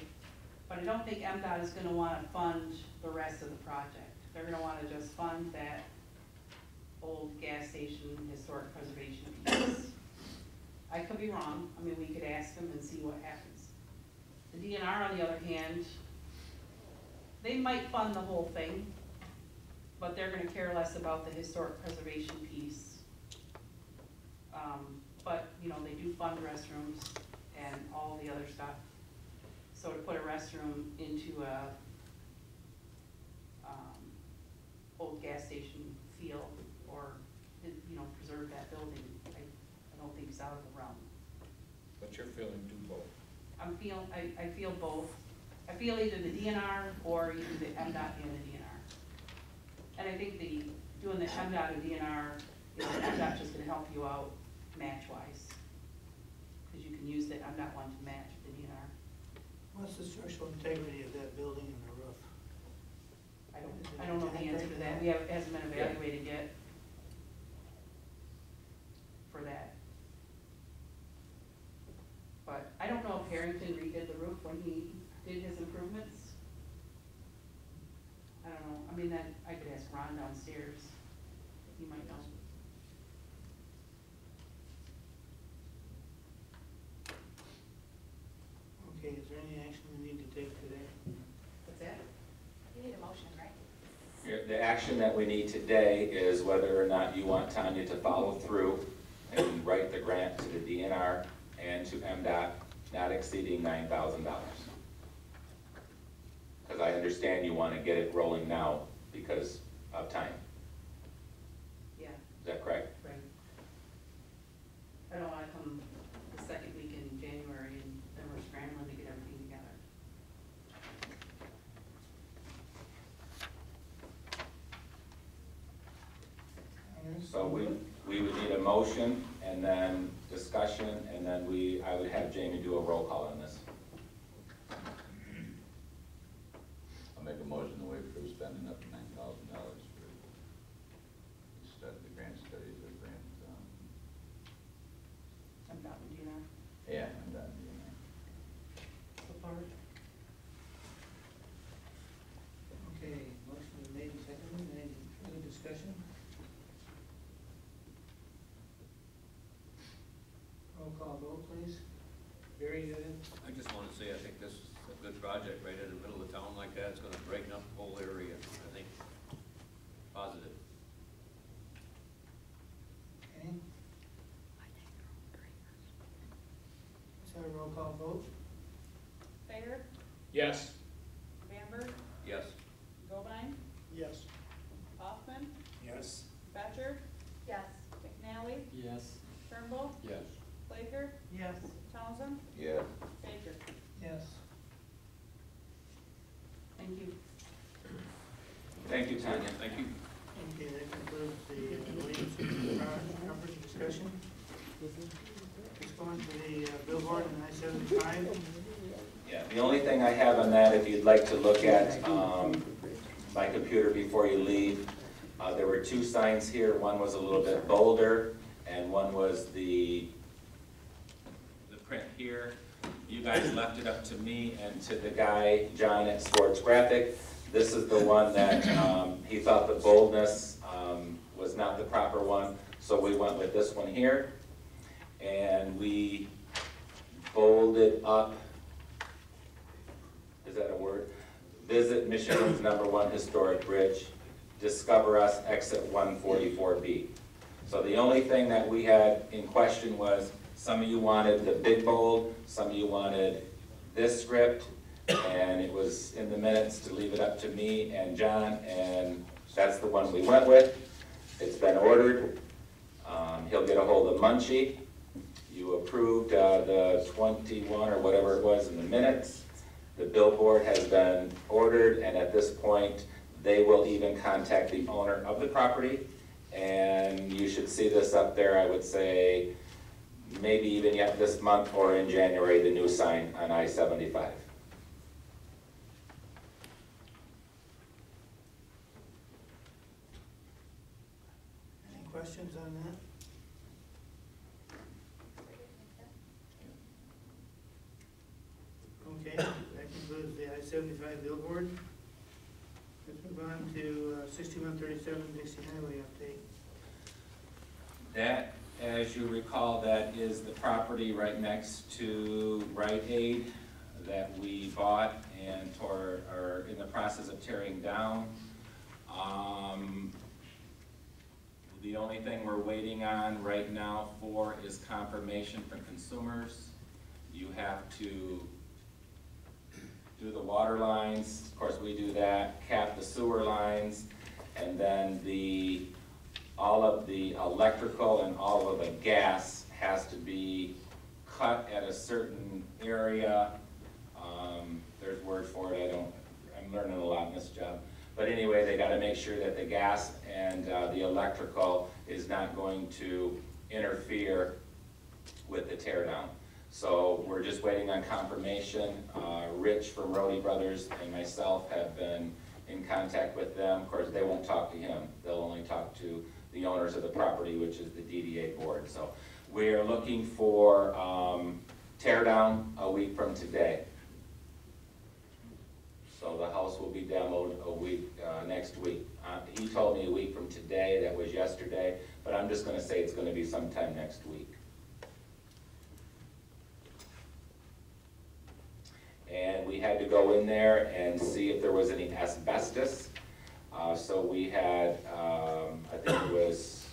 C: but I don't think MDOT is gonna wanna fund the rest of the project. They're gonna wanna just fund that old gas station historic preservation piece. I could be wrong, I mean, we could ask them and see what happens. The DNR, on the other hand, they might fund the whole thing, but they're gonna care less about the historic preservation piece. But, you know, they do fund restrooms and all the other stuff. So to put a restroom into a, old gas station field, or, you know, preserve that building, I don't think it's out of the realm.
I: But you're feeling do both.
C: I feel both. I feel either the DNR or either the MDOT and the DNR. And I think doing the MDOT and DNR, you know, the MDOT just gonna help you out match-wise. Because you can use the MDOT one to match the DNR.
A: What's the structural integrity of that building and the roof?
C: I don't know the answer to that. It hasn't been evaluated yet for that. But I don't know if Harrington redid the roof when he did his improvements. I don't know. I mean, that I could ask Ron downstairs. He might know.
A: Okay, is there any action we need to take today?
C: What's that?
J: You need a motion, right?
E: The action that we need today is whether or not you want Tanya to follow through and write the grant to the DNR and to MDOT, not exceeding $9,000. Because I understand you want to get it rolling now because of time.
C: Yeah,
E: Is that correct?
C: right. I don't wanna come the second week in January and then we're scrambling to get everything together.
E: So we would need a motion and then discussion, and then I would have Jamie do a roll call on this.
F: I'll make a motion to waive for spending up to $9,000 for the grant studies or grant,
C: MDOT and DNR.
F: yeah, and that,
C: Support.
A: Okay, motion is made and seconded. Any further discussion? Roll call vote, please. Barry, you have it?
K: I just want to say, I think this is a good project right in the middle of town like that. It's going to brighten up the whole area. I think positive.
A: Okay. Let's have a roll call vote.
J: Thayer,
I: Yes.
J: Bamber,
K: Yes.
J: Govine,
A: Yes.
J: Hoffman,
I: Yes.
J: Batcher. Yes. McNally,
G: Yes.
J: Turnbull,
I: Yes.
J: Blakert,
D: Yes.
J: Townsend,
F: yeah.
J: Baker.
A: Yes.
C: Thank you.
E: Thank you, Tanya.
K: Thank you.
A: Okay, that concludes the Williamson conference discussion. Let's go on to the billboard in I-75.
E: Yeah, the only thing I have on that, if you'd like to look at my computer before you leave, there were two signs here. One was a little bit bolder, and one was the print here. You guys left it up to me and to the guy, John at Sports Graphic. This is the one that he thought the boldness was not the proper one, so we went with this one here. And we bolded up, is that a word? Visit Michigan's #1 historic bridge, discover us, exit 144B. So the only thing that we had in question was, some of you wanted the big bold, some of you wanted this script, and it was in the minutes to leave it up to me and John, and that's the one we went with. It's been ordered. He'll get a hold of Munchie. You approved the 21 or whatever it was in the minutes. The billboard has been ordered, and at this point, they will even contact the owner of the property. And you should see this up there, I would say, maybe even yet this month or in January, the new sign on I-75.
A: Any questions on that? Okay, that concludes the I-75 billboard. Let's move on to 6137 Dixie Highway update.
E: That, as you recall, that is the property right next to Rite Aid that we bought and are in the process of tearing down. The only thing we're waiting on right now for is confirmation from consumers. You have to do the water lines, of course we do that, cap the sewer lines, and then all of the electrical and all of the gas has to be cut at a certain area. There's a word for it, I'm learning a lot in this job. But anyway, they gotta make sure that the gas and the electrical is not going to interfere with the tear down. So we're just waiting on confirmation. Rich from Rody Brothers and myself have been in contact with them. Of course, they won't talk to him. They'll only talk to the owners of the property, which is the DDA board. So we're looking for tear down a week from today. So the house will be demoed a week, next week. He told me a week from today, that was yesterday, but I'm just gonna say it's gonna be sometime next week. And we had to go in there and see if there was any asbestos. So we had, I think it was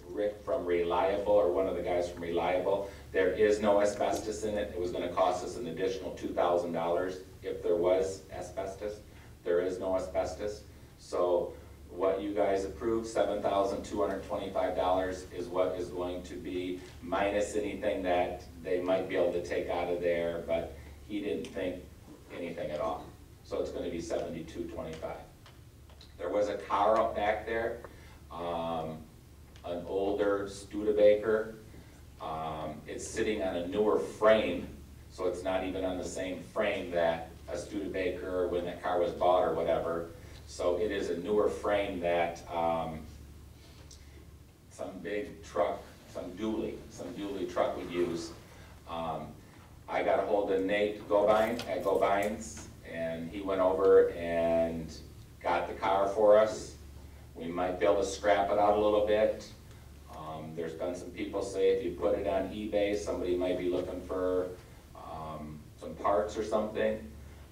E: Rick from Reliable, or one of the guys from Reliable. There is no asbestos in it. It was gonna cost us an additional $2,000 if there was asbestos. There is no asbestos. So what you guys approved, $7,225, is what is going to be, minus anything that they might be able to take out of there, but he didn't think anything at all. So it's gonna be $72.25. There was a car up back there, an older Studebaker. It's sitting on a newer frame, so it's not even on the same frame that a Studebaker when that car was bought or whatever. So it is a newer frame that some big truck, some dually truck would use. I got a hold of Nate Gobine at Gobine's, and he went over and got the car for us. We might be able to scrap it out a little bit. There's been some people say if you put it on eBay, somebody might be looking for some parts or something.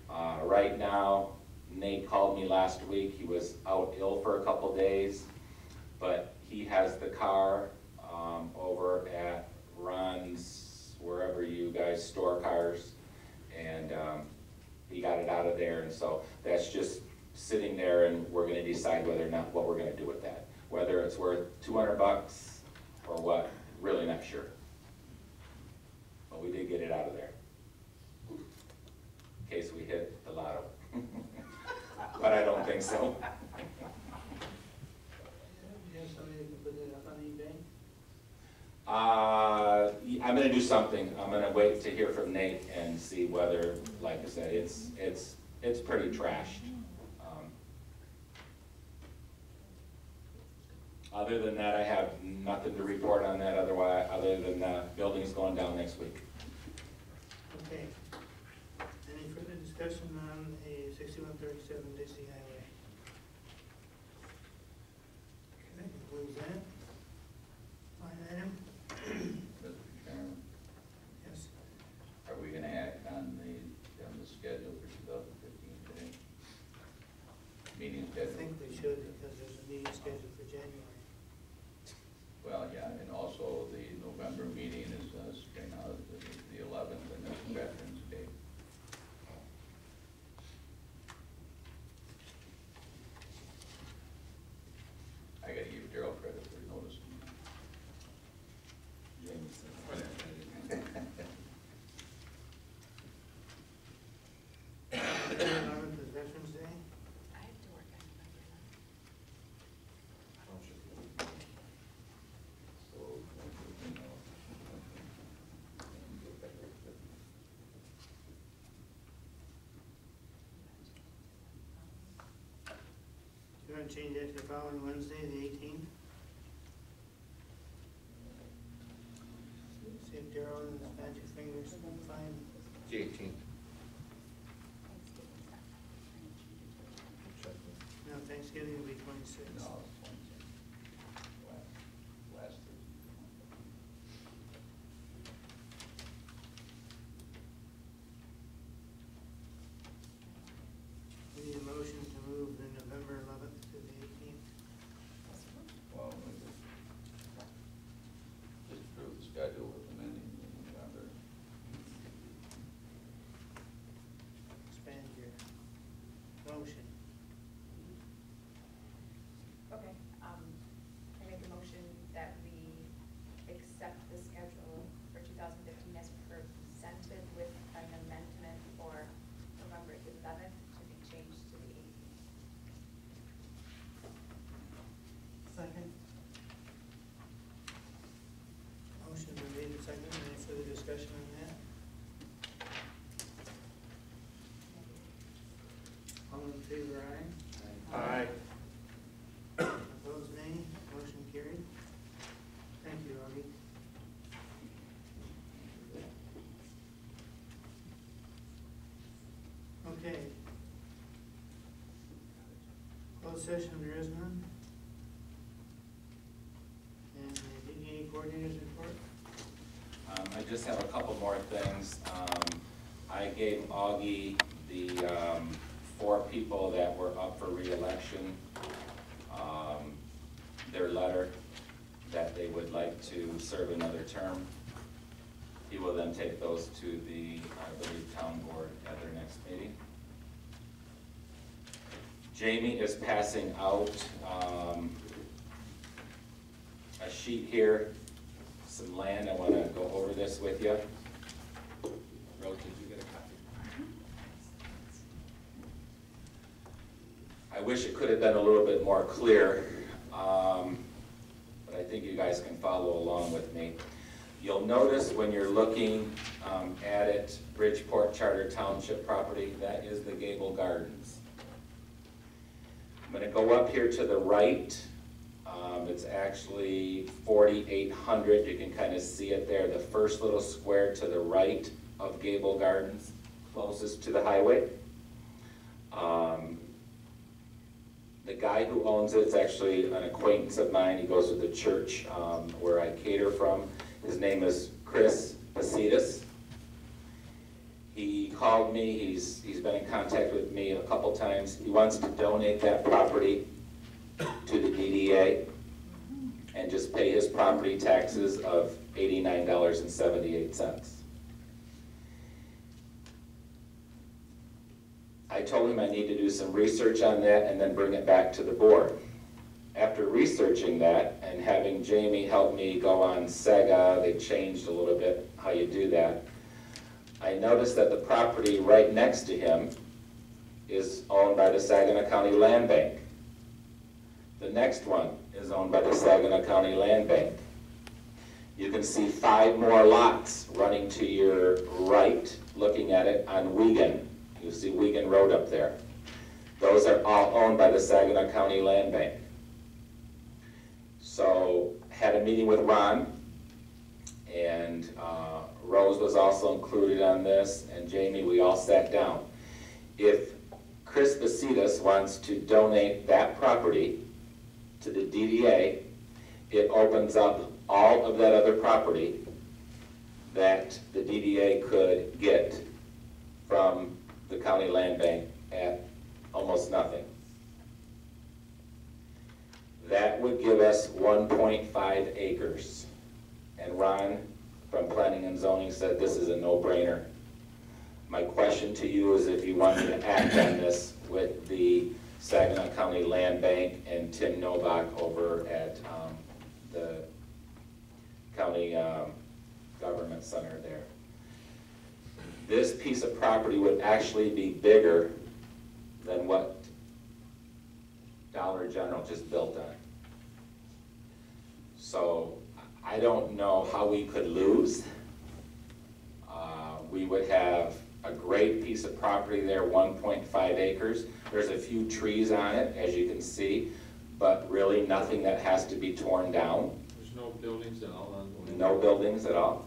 E: Right now, Nate called me last week. He was out ill for a couple days, but he has the car over at Ron's, wherever you guys store cars, and he got it out of there, and so that's just sitting there, and we're gonna decide whether or not what we're gonna do with that. Whether it's worth $200 or what, really not sure. But we did get it out of there, in case we hit the lotto. But I don't think so.
A: You have somebody that can put it up on eBay?
E: I'm gonna do something. I'm gonna wait to hear from Nate and see whether, like I said, it's pretty trashed. Other than that, I have nothing to report on that other than the building's going down next week.
A: Okay. Any further discussion on a 6137 Dixie Highway? Okay, that concludes that. Line item?
F: Mr. Chairman,
A: Yes.
F: are we gonna act on the schedule for 2015 today? Meeting
A: I
F: schedule?
A: think we should, because there's a meeting scheduled for January.
F: Well, yeah, and also the November meeting is spring out, the 11th, and that's Veterans Day.
A: want to change that to the following Wednesday, the 18th? See if Daryl and his magic fingers can find.
I: The 18th.
A: No, Thanksgiving will be 26th.
F: No, it's Wednesday. Last Thursday.
A: We need a motion to move the November 11th to the 18th.
F: Well, we just approve the schedule with amending the November.
A: Expand your motion.
J: Okay, I make a motion that we accept the schedule for 2015 as presented with an amendment for November 11th to be changed to the 18th.
D: Second.
A: Motion been made and seconded. Any further discussion on that? All in favor, aye?
I: Aye.
A: Opposed, nay. Motion carried. Thank you, Augie. Okay. Closed session, there is none. And the DDA coordinators report?
E: I just have a couple more things. I gave Augie the 4 people that were up for re-election, their letter that they would like to serve another term. He will then take those to the, I believe, town board at their next meeting. Jamie is passing out a sheet here, some land. I want to go over this with you. Rose, did you get a copy? I wish it could have been a little bit more clear, but I think you guys can follow along with me. You'll notice when you're looking at it, Bridgeport Charter Township property, that is the Gable Gardens. I'm going to go up here to the right. It's actually 4,800. You can kind of see it there. The first little square to the right of Gable Gardens, closest to the highway. The guy who owns it's actually an acquaintance of mine. He goes to the church where I cater from. His name is Chris Pasitas. He called me. He's been in contact with me a couple times. He wants to donate that property to the DDA and just pay his property taxes of $89.78. I told him I need to do some research on that and then bring it back to the board. After researching that and having Jamie help me go on Sega, they changed a little bit how you do that. I noticed that the property right next to him is owned by the Saginaw County Land Bank. The next one is owned by the Saginaw County Land Bank. You can see 5 more lots running to your right, looking at it on Wiegand. You see Wiegand Road up there. Those are all owned by the Saginaw County Land Bank. So, had a meeting with Ron, and Rose was also included on this, and Jamie, we all sat down. If Chris Basitas wants to donate that property to the DDA, it opens up all of that other property that the DDA could get from the county land bank at almost nothing. That would give us 1.5 acres. And Ron from Planning and Zoning said this is a no-brainer. My question to you is if you want me to act on this with the Saginaw County Land Bank and Tim Novak over at the county government center there. This piece of property would actually be bigger than what Dollar General just built on. So I don't know how we could lose. We would have a great piece of property there, 1.5 acres. There's a few trees on it, as you can see, but really nothing that has to be torn down.
K: There's no buildings at all on?
E: No buildings at all.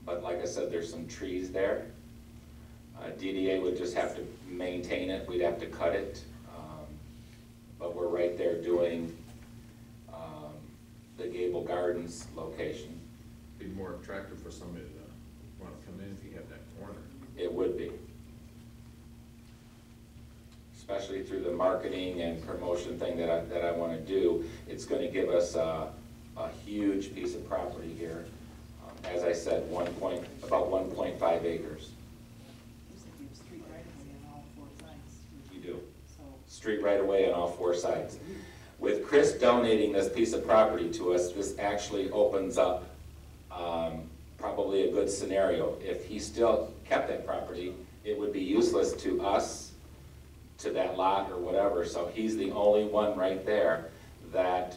E: But like I said, there's some trees there. DDA would just have to maintain it, we'd have to cut it. But we're right there doing the Gable Gardens location.
K: Be more attractive for somebody to want to come in if you have that corner.
E: It would be. Especially through the marketing and promotion thing that I want to do. It's going to give us a huge piece of property here. As I said, about 1.5 acres.
D: Street right away on all 4 sides.
E: You do.
D: So,
E: Street right away on all 4 sides. With Chris donating this piece of property to us, this actually opens up probably a good scenario. If he still kept that property, it would be useless to us, to that lot or whatever. So he's the only one right there that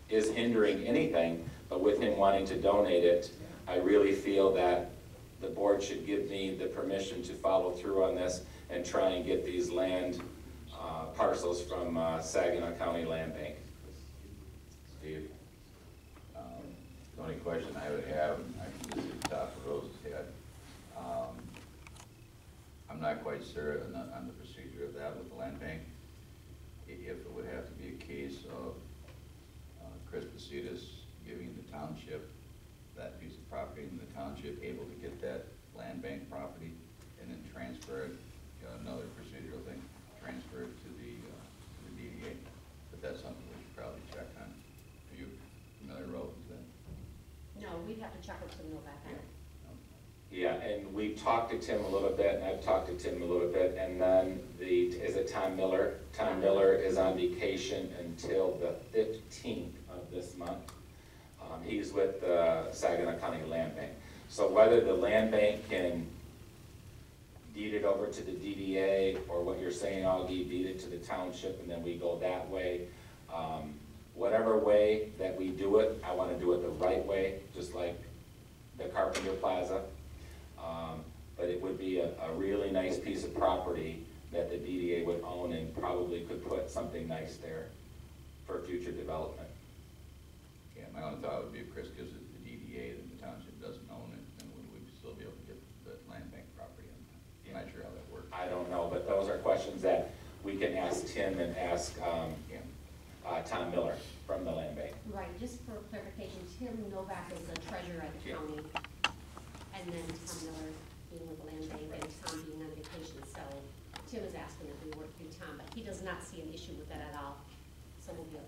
E: is hindering anything. But with him wanting to donate it, I really feel that the board should give me the permission to follow through on this and try and get these land parcels from Saginaw County Land Bank.
F: Steve, the only question I would have, and I can just at the top of Rose's head, I'm not quite sure on the procedure of that with the land bank. If it would have to be a case of Chris Pacitas giving the township that piece of property, and the township able to get that land bank property and then transfer it, another procedural thing, transfer it to the DDA. But that's something we should probably check on. Are you familiar, Rose, with that?
B: No, we'd have to check with Tim back on it.
E: Yeah, and we talked to Tim a little bit, and I've talked to Tim a little bit, and then is it Tom Miller? Tom Miller is on vacation until the 15th of this month. He's with the Saginaw County Land Bank. So whether the land bank can deed it over to the DDA, or what you're saying, Augie, deed it to the township, and then we go that way. Whatever way that we do it, I want to do it the right way, just like the Carpenter Plaza. But it would be a really nice piece of property that the DDA would own and probably could put something nice there for future development.
F: Yeah, my only thought would be if Chris gives it to the DDA, then the township doesn't own it, then would we still be able to get the land bank property on that? I'm not sure how that works.
E: I don't know, but those are questions that we can ask Tim and ask Tom Miller from the land bank.
B: Right, just for clarification, Tim Novak is the treasurer at the county, and then Tom Miller being with the land bank, and Tom being on vacation. So Tim is asking if we work through Tom, but he does not see an issue with that at all, so we'll be okay.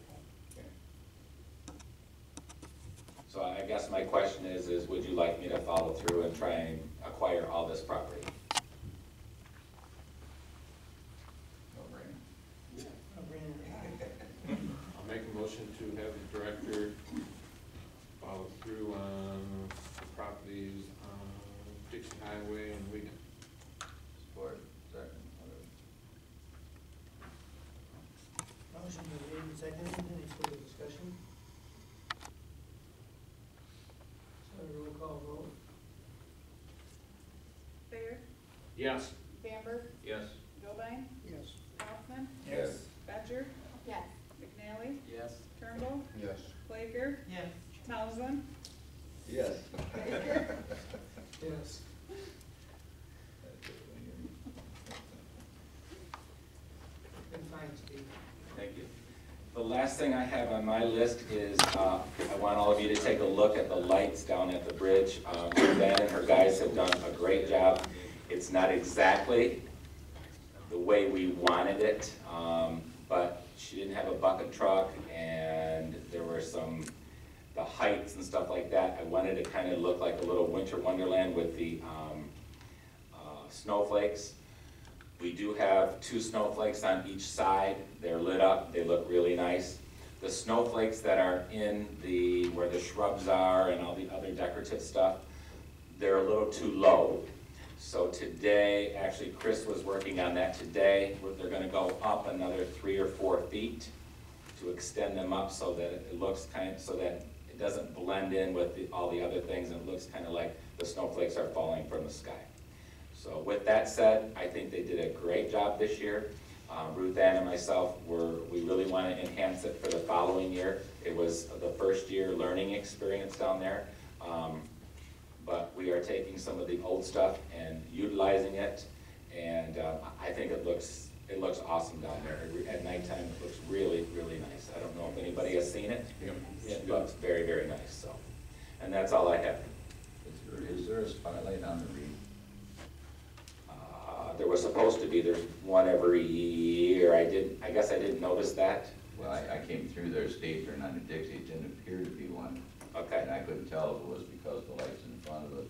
E: So I guess my question is would you like me to follow through and try and acquire all this property?
F: No-brainer.
K: I'll make a motion to have the director follow through on the properties on Dixie Highway and Wigan.
F: Support, second, whatever.
A: Motion been made and seconded. Any further discussion? Roll call vote.
J: Bayer,
K: Yes.
J: Bamber,
K: Yes.
J: Gilbine,
A: Yes.
J: Hoffman,
F: Yes.
J: Badger,
B: Yes.
J: McNally,
G: Yes.
J: Turnbull,
I: Yes.
J: Plager,
D: yes.
J: Townsend,
F: Yes.
J: Baker.
A: Yes. Been fine, Steve.
E: Thank you. The last thing I have on my list is I want all of you to take a look at the lights down at the bridge. Ben and her guys have done a great job. It's not exactly the way we wanted it, but she didn't have a bucket truck, and there were the heights and stuff like that. I wanted to kind of look like a little winter wonderland with the snowflakes. We do have 2 snowflakes on each side. They're lit up, they look really nice. The snowflakes that are in where the shrubs are and all the other decorative stuff, they're a little too low. So today, actually Chris was working on that today, where they're gonna go up another 3 or 4 feet to extend them up so that it looks so that it doesn't blend in with all the other things, and it looks kind of like the snowflakes are falling from the sky. So with that said, I think they did a great job this year. Ruth Ann and myself, we really want to enhance it for the following year. It was the first year learning experience down there. But we are taking some of the old stuff and utilizing it, and I think it looks awesome down there. At nighttime, it looks really, really nice. I don't know if anybody has seen it.
K: Yep.
E: It looks very, very nice, so. And that's all I have.
F: Is there a spotlight on the reed?
E: There was supposed to be, there's one every year. I guess I didn't notice that.
F: Well, I came through there, state turn on the Dixie, it didn't appear to be one.
E: Okay.
F: And I couldn't tell if it was because the lights in front of it,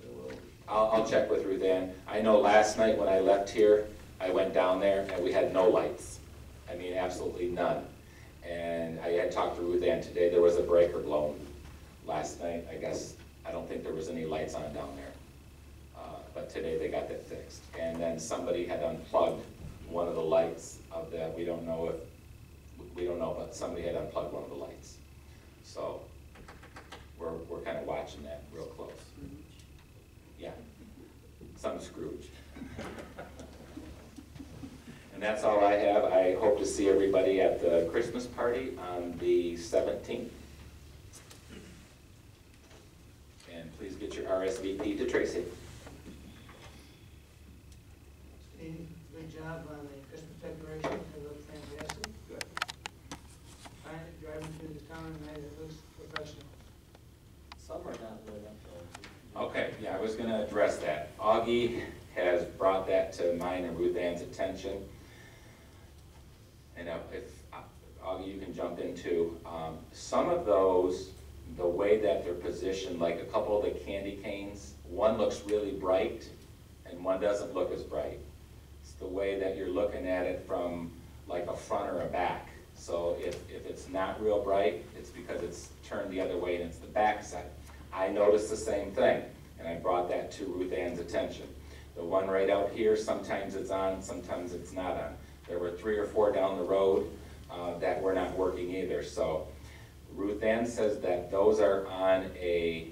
E: I'll check with Ruth Ann. I know last night when I left here, I went down there and we had no lights. I mean, absolutely none. And I had talked to Ruth Ann today, there was a breaker blown last night. I guess, I don't think there was any lights on down there. But today they got that fixed. And then somebody had unplugged one of the lights of that. We don't know, but somebody had unplugged one of the lights. So we're kind of watching that real close. Yeah, some Scrooge. And that's all I have. I hope to see everybody at the Christmas party on the 17th. And please get your RSVP to Tracy.
A: Steve, good job on the Christmas decoration, it looked fantastic.
E: Good.
A: Driving through the town tonight, it looks professional.
G: Some are not lit up though.
E: Okay, yeah, I was gonna address that. Augie has brought that to mine and Ruth Ann's attention. And if, Augie, you can jump in too. Some of those, the way that they're positioned, like a couple of the candy canes, one looks really bright and one doesn't look as bright. It's the way that you're looking at it from like a front or a back. So if it's not real bright, it's because it's turned the other way and it's the back side. I noticed the same thing, and I brought that to Ruth Ann's attention. The one right out here, sometimes it's on, sometimes it's not on. There were 3 or 4 down the road that were not working either. So Ruth Ann says that those are on a,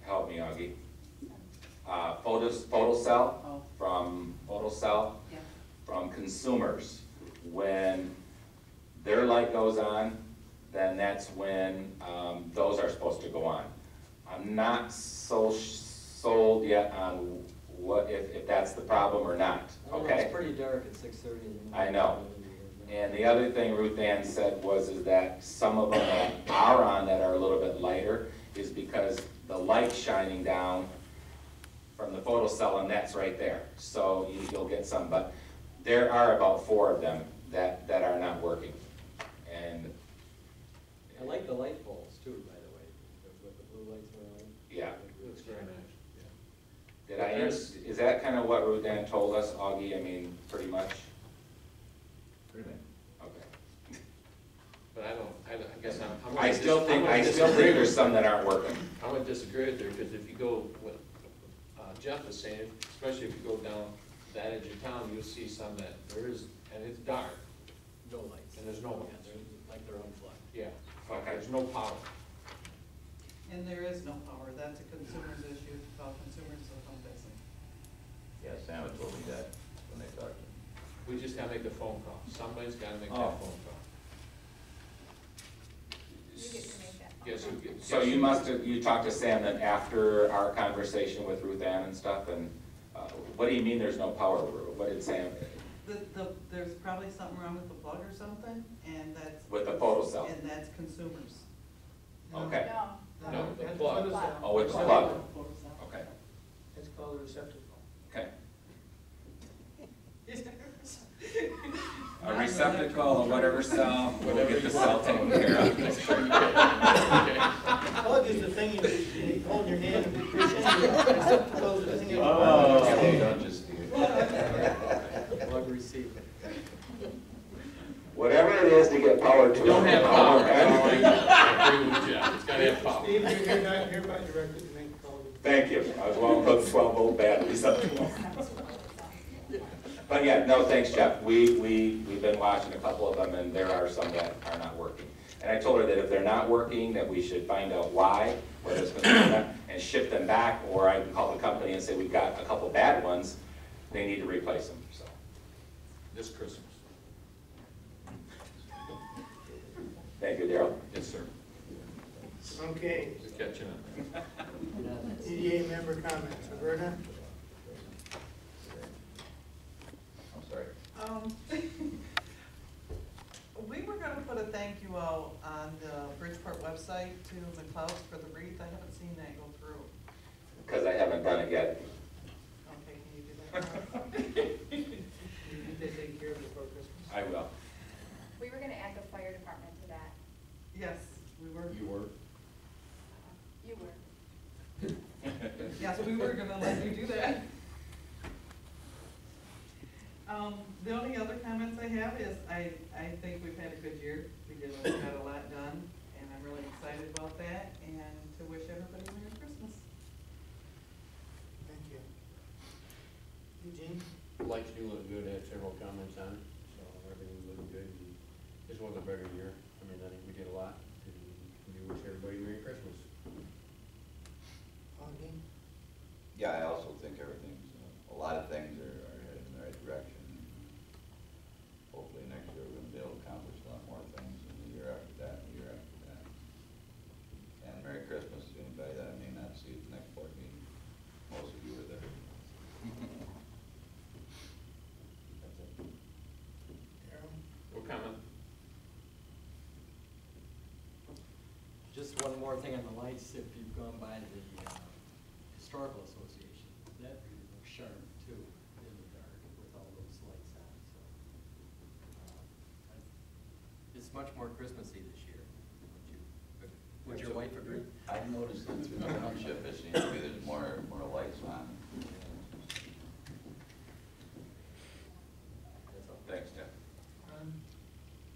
E: help me Augie, photocell from photocell from consumers. When their light goes on, then that's when those are supposed to go on. I'm not so sold yet on what if that's the problem or not. Okay.
G: It's pretty dark at 6:30 in the morning.
E: I know. And the other thing Ruth Ann said is that some of them that are on that are a little bit lighter is because the light's shining down from the photocell, and that's right there. So you'll get some, but there are about 4 of them that are not working. And
G: I like the light bulbs too, by the way, with the blue lights around.
E: yeah.
K: Looks very nice.
E: Is that kind of what Ruth Ann told us, Augie? I mean, pretty much?
F: Pretty much.
E: Okay.
K: But I guess I'm.
E: I still think there's some that aren't working.
K: I would disagree with her, because if you go, what Jeff was saying, especially if you go down that edge of town, you'll see some that there is, and it's dark,
G: No lights.
K: and there's no
G: Yeah,
K: lights.
G: they're like they're unplugged.
K: Yeah,
E: Okay.
K: there's no power.
D: And there is no power, that's a consumer's issue, about consumers so home fixing.
F: Yeah, Sam had told me that when they talked to me.
K: We just gotta make the phone call. Somebody's gotta make
E: Oh.
K: that phone call.
J: You get to make that.
K: Guess who gets?
E: So you talked to Sam then after our conversation with Ruth Ann and stuff, and what do you mean there's no power? What did Sam,
D: There's probably something wrong with the plug or something, and that's.
E: with the photocell?
D: And that's consumers.
E: Okay.
K: No, the
A: that's
K: plug.
A: photocell.
E: Oh, it's the plug. Okay,
A: It's called a receptacle.
E: okay. A receptacle or whatever cell, we'll get the cell taken care of.
A: Plug is the thing you hold in your hand and push in. Receptacle is the thing you.
F: Don't just do
G: Plug receiver.
E: Whatever it is to get power to it.
K: Don't have power. I
E: Okay.
K: agree with Jeff. It's gotta have power.
A: Steve, you're hereby directed to make the call.
E: Thank you. I was wrong about the 12-volt batteries up to one. But yeah, no, thanks, Jeff. We've been watching a couple of them, and there are some that are not working. And I told her that if they're not working, that we should find out why, whether it's and ship them back, or I can call the company and say, we've got a couple bad ones, they need to replace them, so.
K: This Christmas.
E: Thank you, Daryl.
K: Yes, sir.
A: Okay,
K: Just catching up.
A: DDA member comments. Roberta?
F: I'm sorry.
D: We were gonna put a thank you out on the Bridgeport website to McLeod's for the wreath. I haven't seen that go through.
E: Because I haven't done it yet.
D: Okay, can you do that for us?
A: Did they take care of it before Christmas?
E: I will.
J: We were gonna add the fire department to that.
D: Yes, we were.
K: You were?
J: You were.
D: Yes, we were gonna let you do that. The only other comments I have is I think we've had a good year. We got a lot done, and I'm really excited about that, and to wish everybody a Merry Christmas.
A: Thank you. Eugene?
I: Lights do look good, I had several comments on it, so everything's looking good. And this was a better year. I mean, I think we did a lot, and we wish everybody Merry Christmas.
A: Augie?
F: Yeah, I also think everything's, a lot of things are headed in the right direction. Hopefully next year we're gonna be able to accomplish a lot more things than the year after that, and the year after that. And Merry Christmas to anybody that I may not see at the next board meeting. Most of you are there. That's it.
A: Daryl?
K: What comment?
G: Just one more thing on the lights, if you've gone by the Historical Association, that really looks sharp too, in the dark with all those lights on, so. It's much more Christmassy this year. Would your wife agree?
F: I've noticed that through the township, it seems to be there's more lights on.
G: That's all.
E: Thanks, Tim.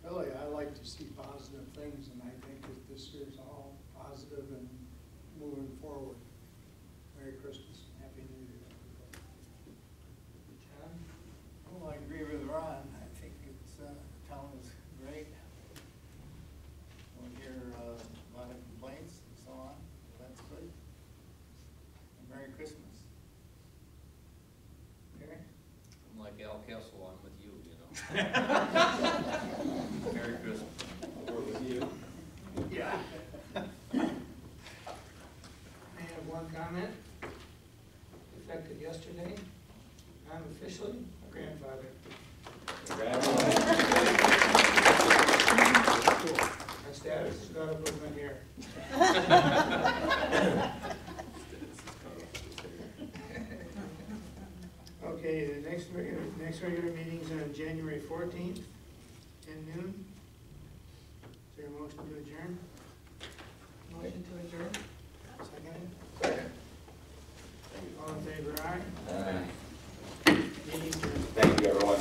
L: Really, I like to see positive things, and I think that this year's all positive and moving forward. Merry Christmas, and Happy New Year.
A: John?
L: Well, I agree with Ron. I think it's, the town is great. We'll hear a lot of complaints and so on. That's good. And Merry Christmas.
A: Mary?
I: I'm like Al Castle, I'm with you, you know. Merry Christmas. Or with you.
A: Yeah. I have one comment. Effective yesterday, I'm officially a grandfather.
E: Congratulations.
A: My status is got up with my hair. Okay, the next regular meeting's on January 14th, 10 noon. Is there a motion to adjourn?
D: Motion to adjourn?
A: Second?
F: Second.
A: All in favor, aye?
F: Aye.
A: Meeting adjourned.
E: Thank you, everyone.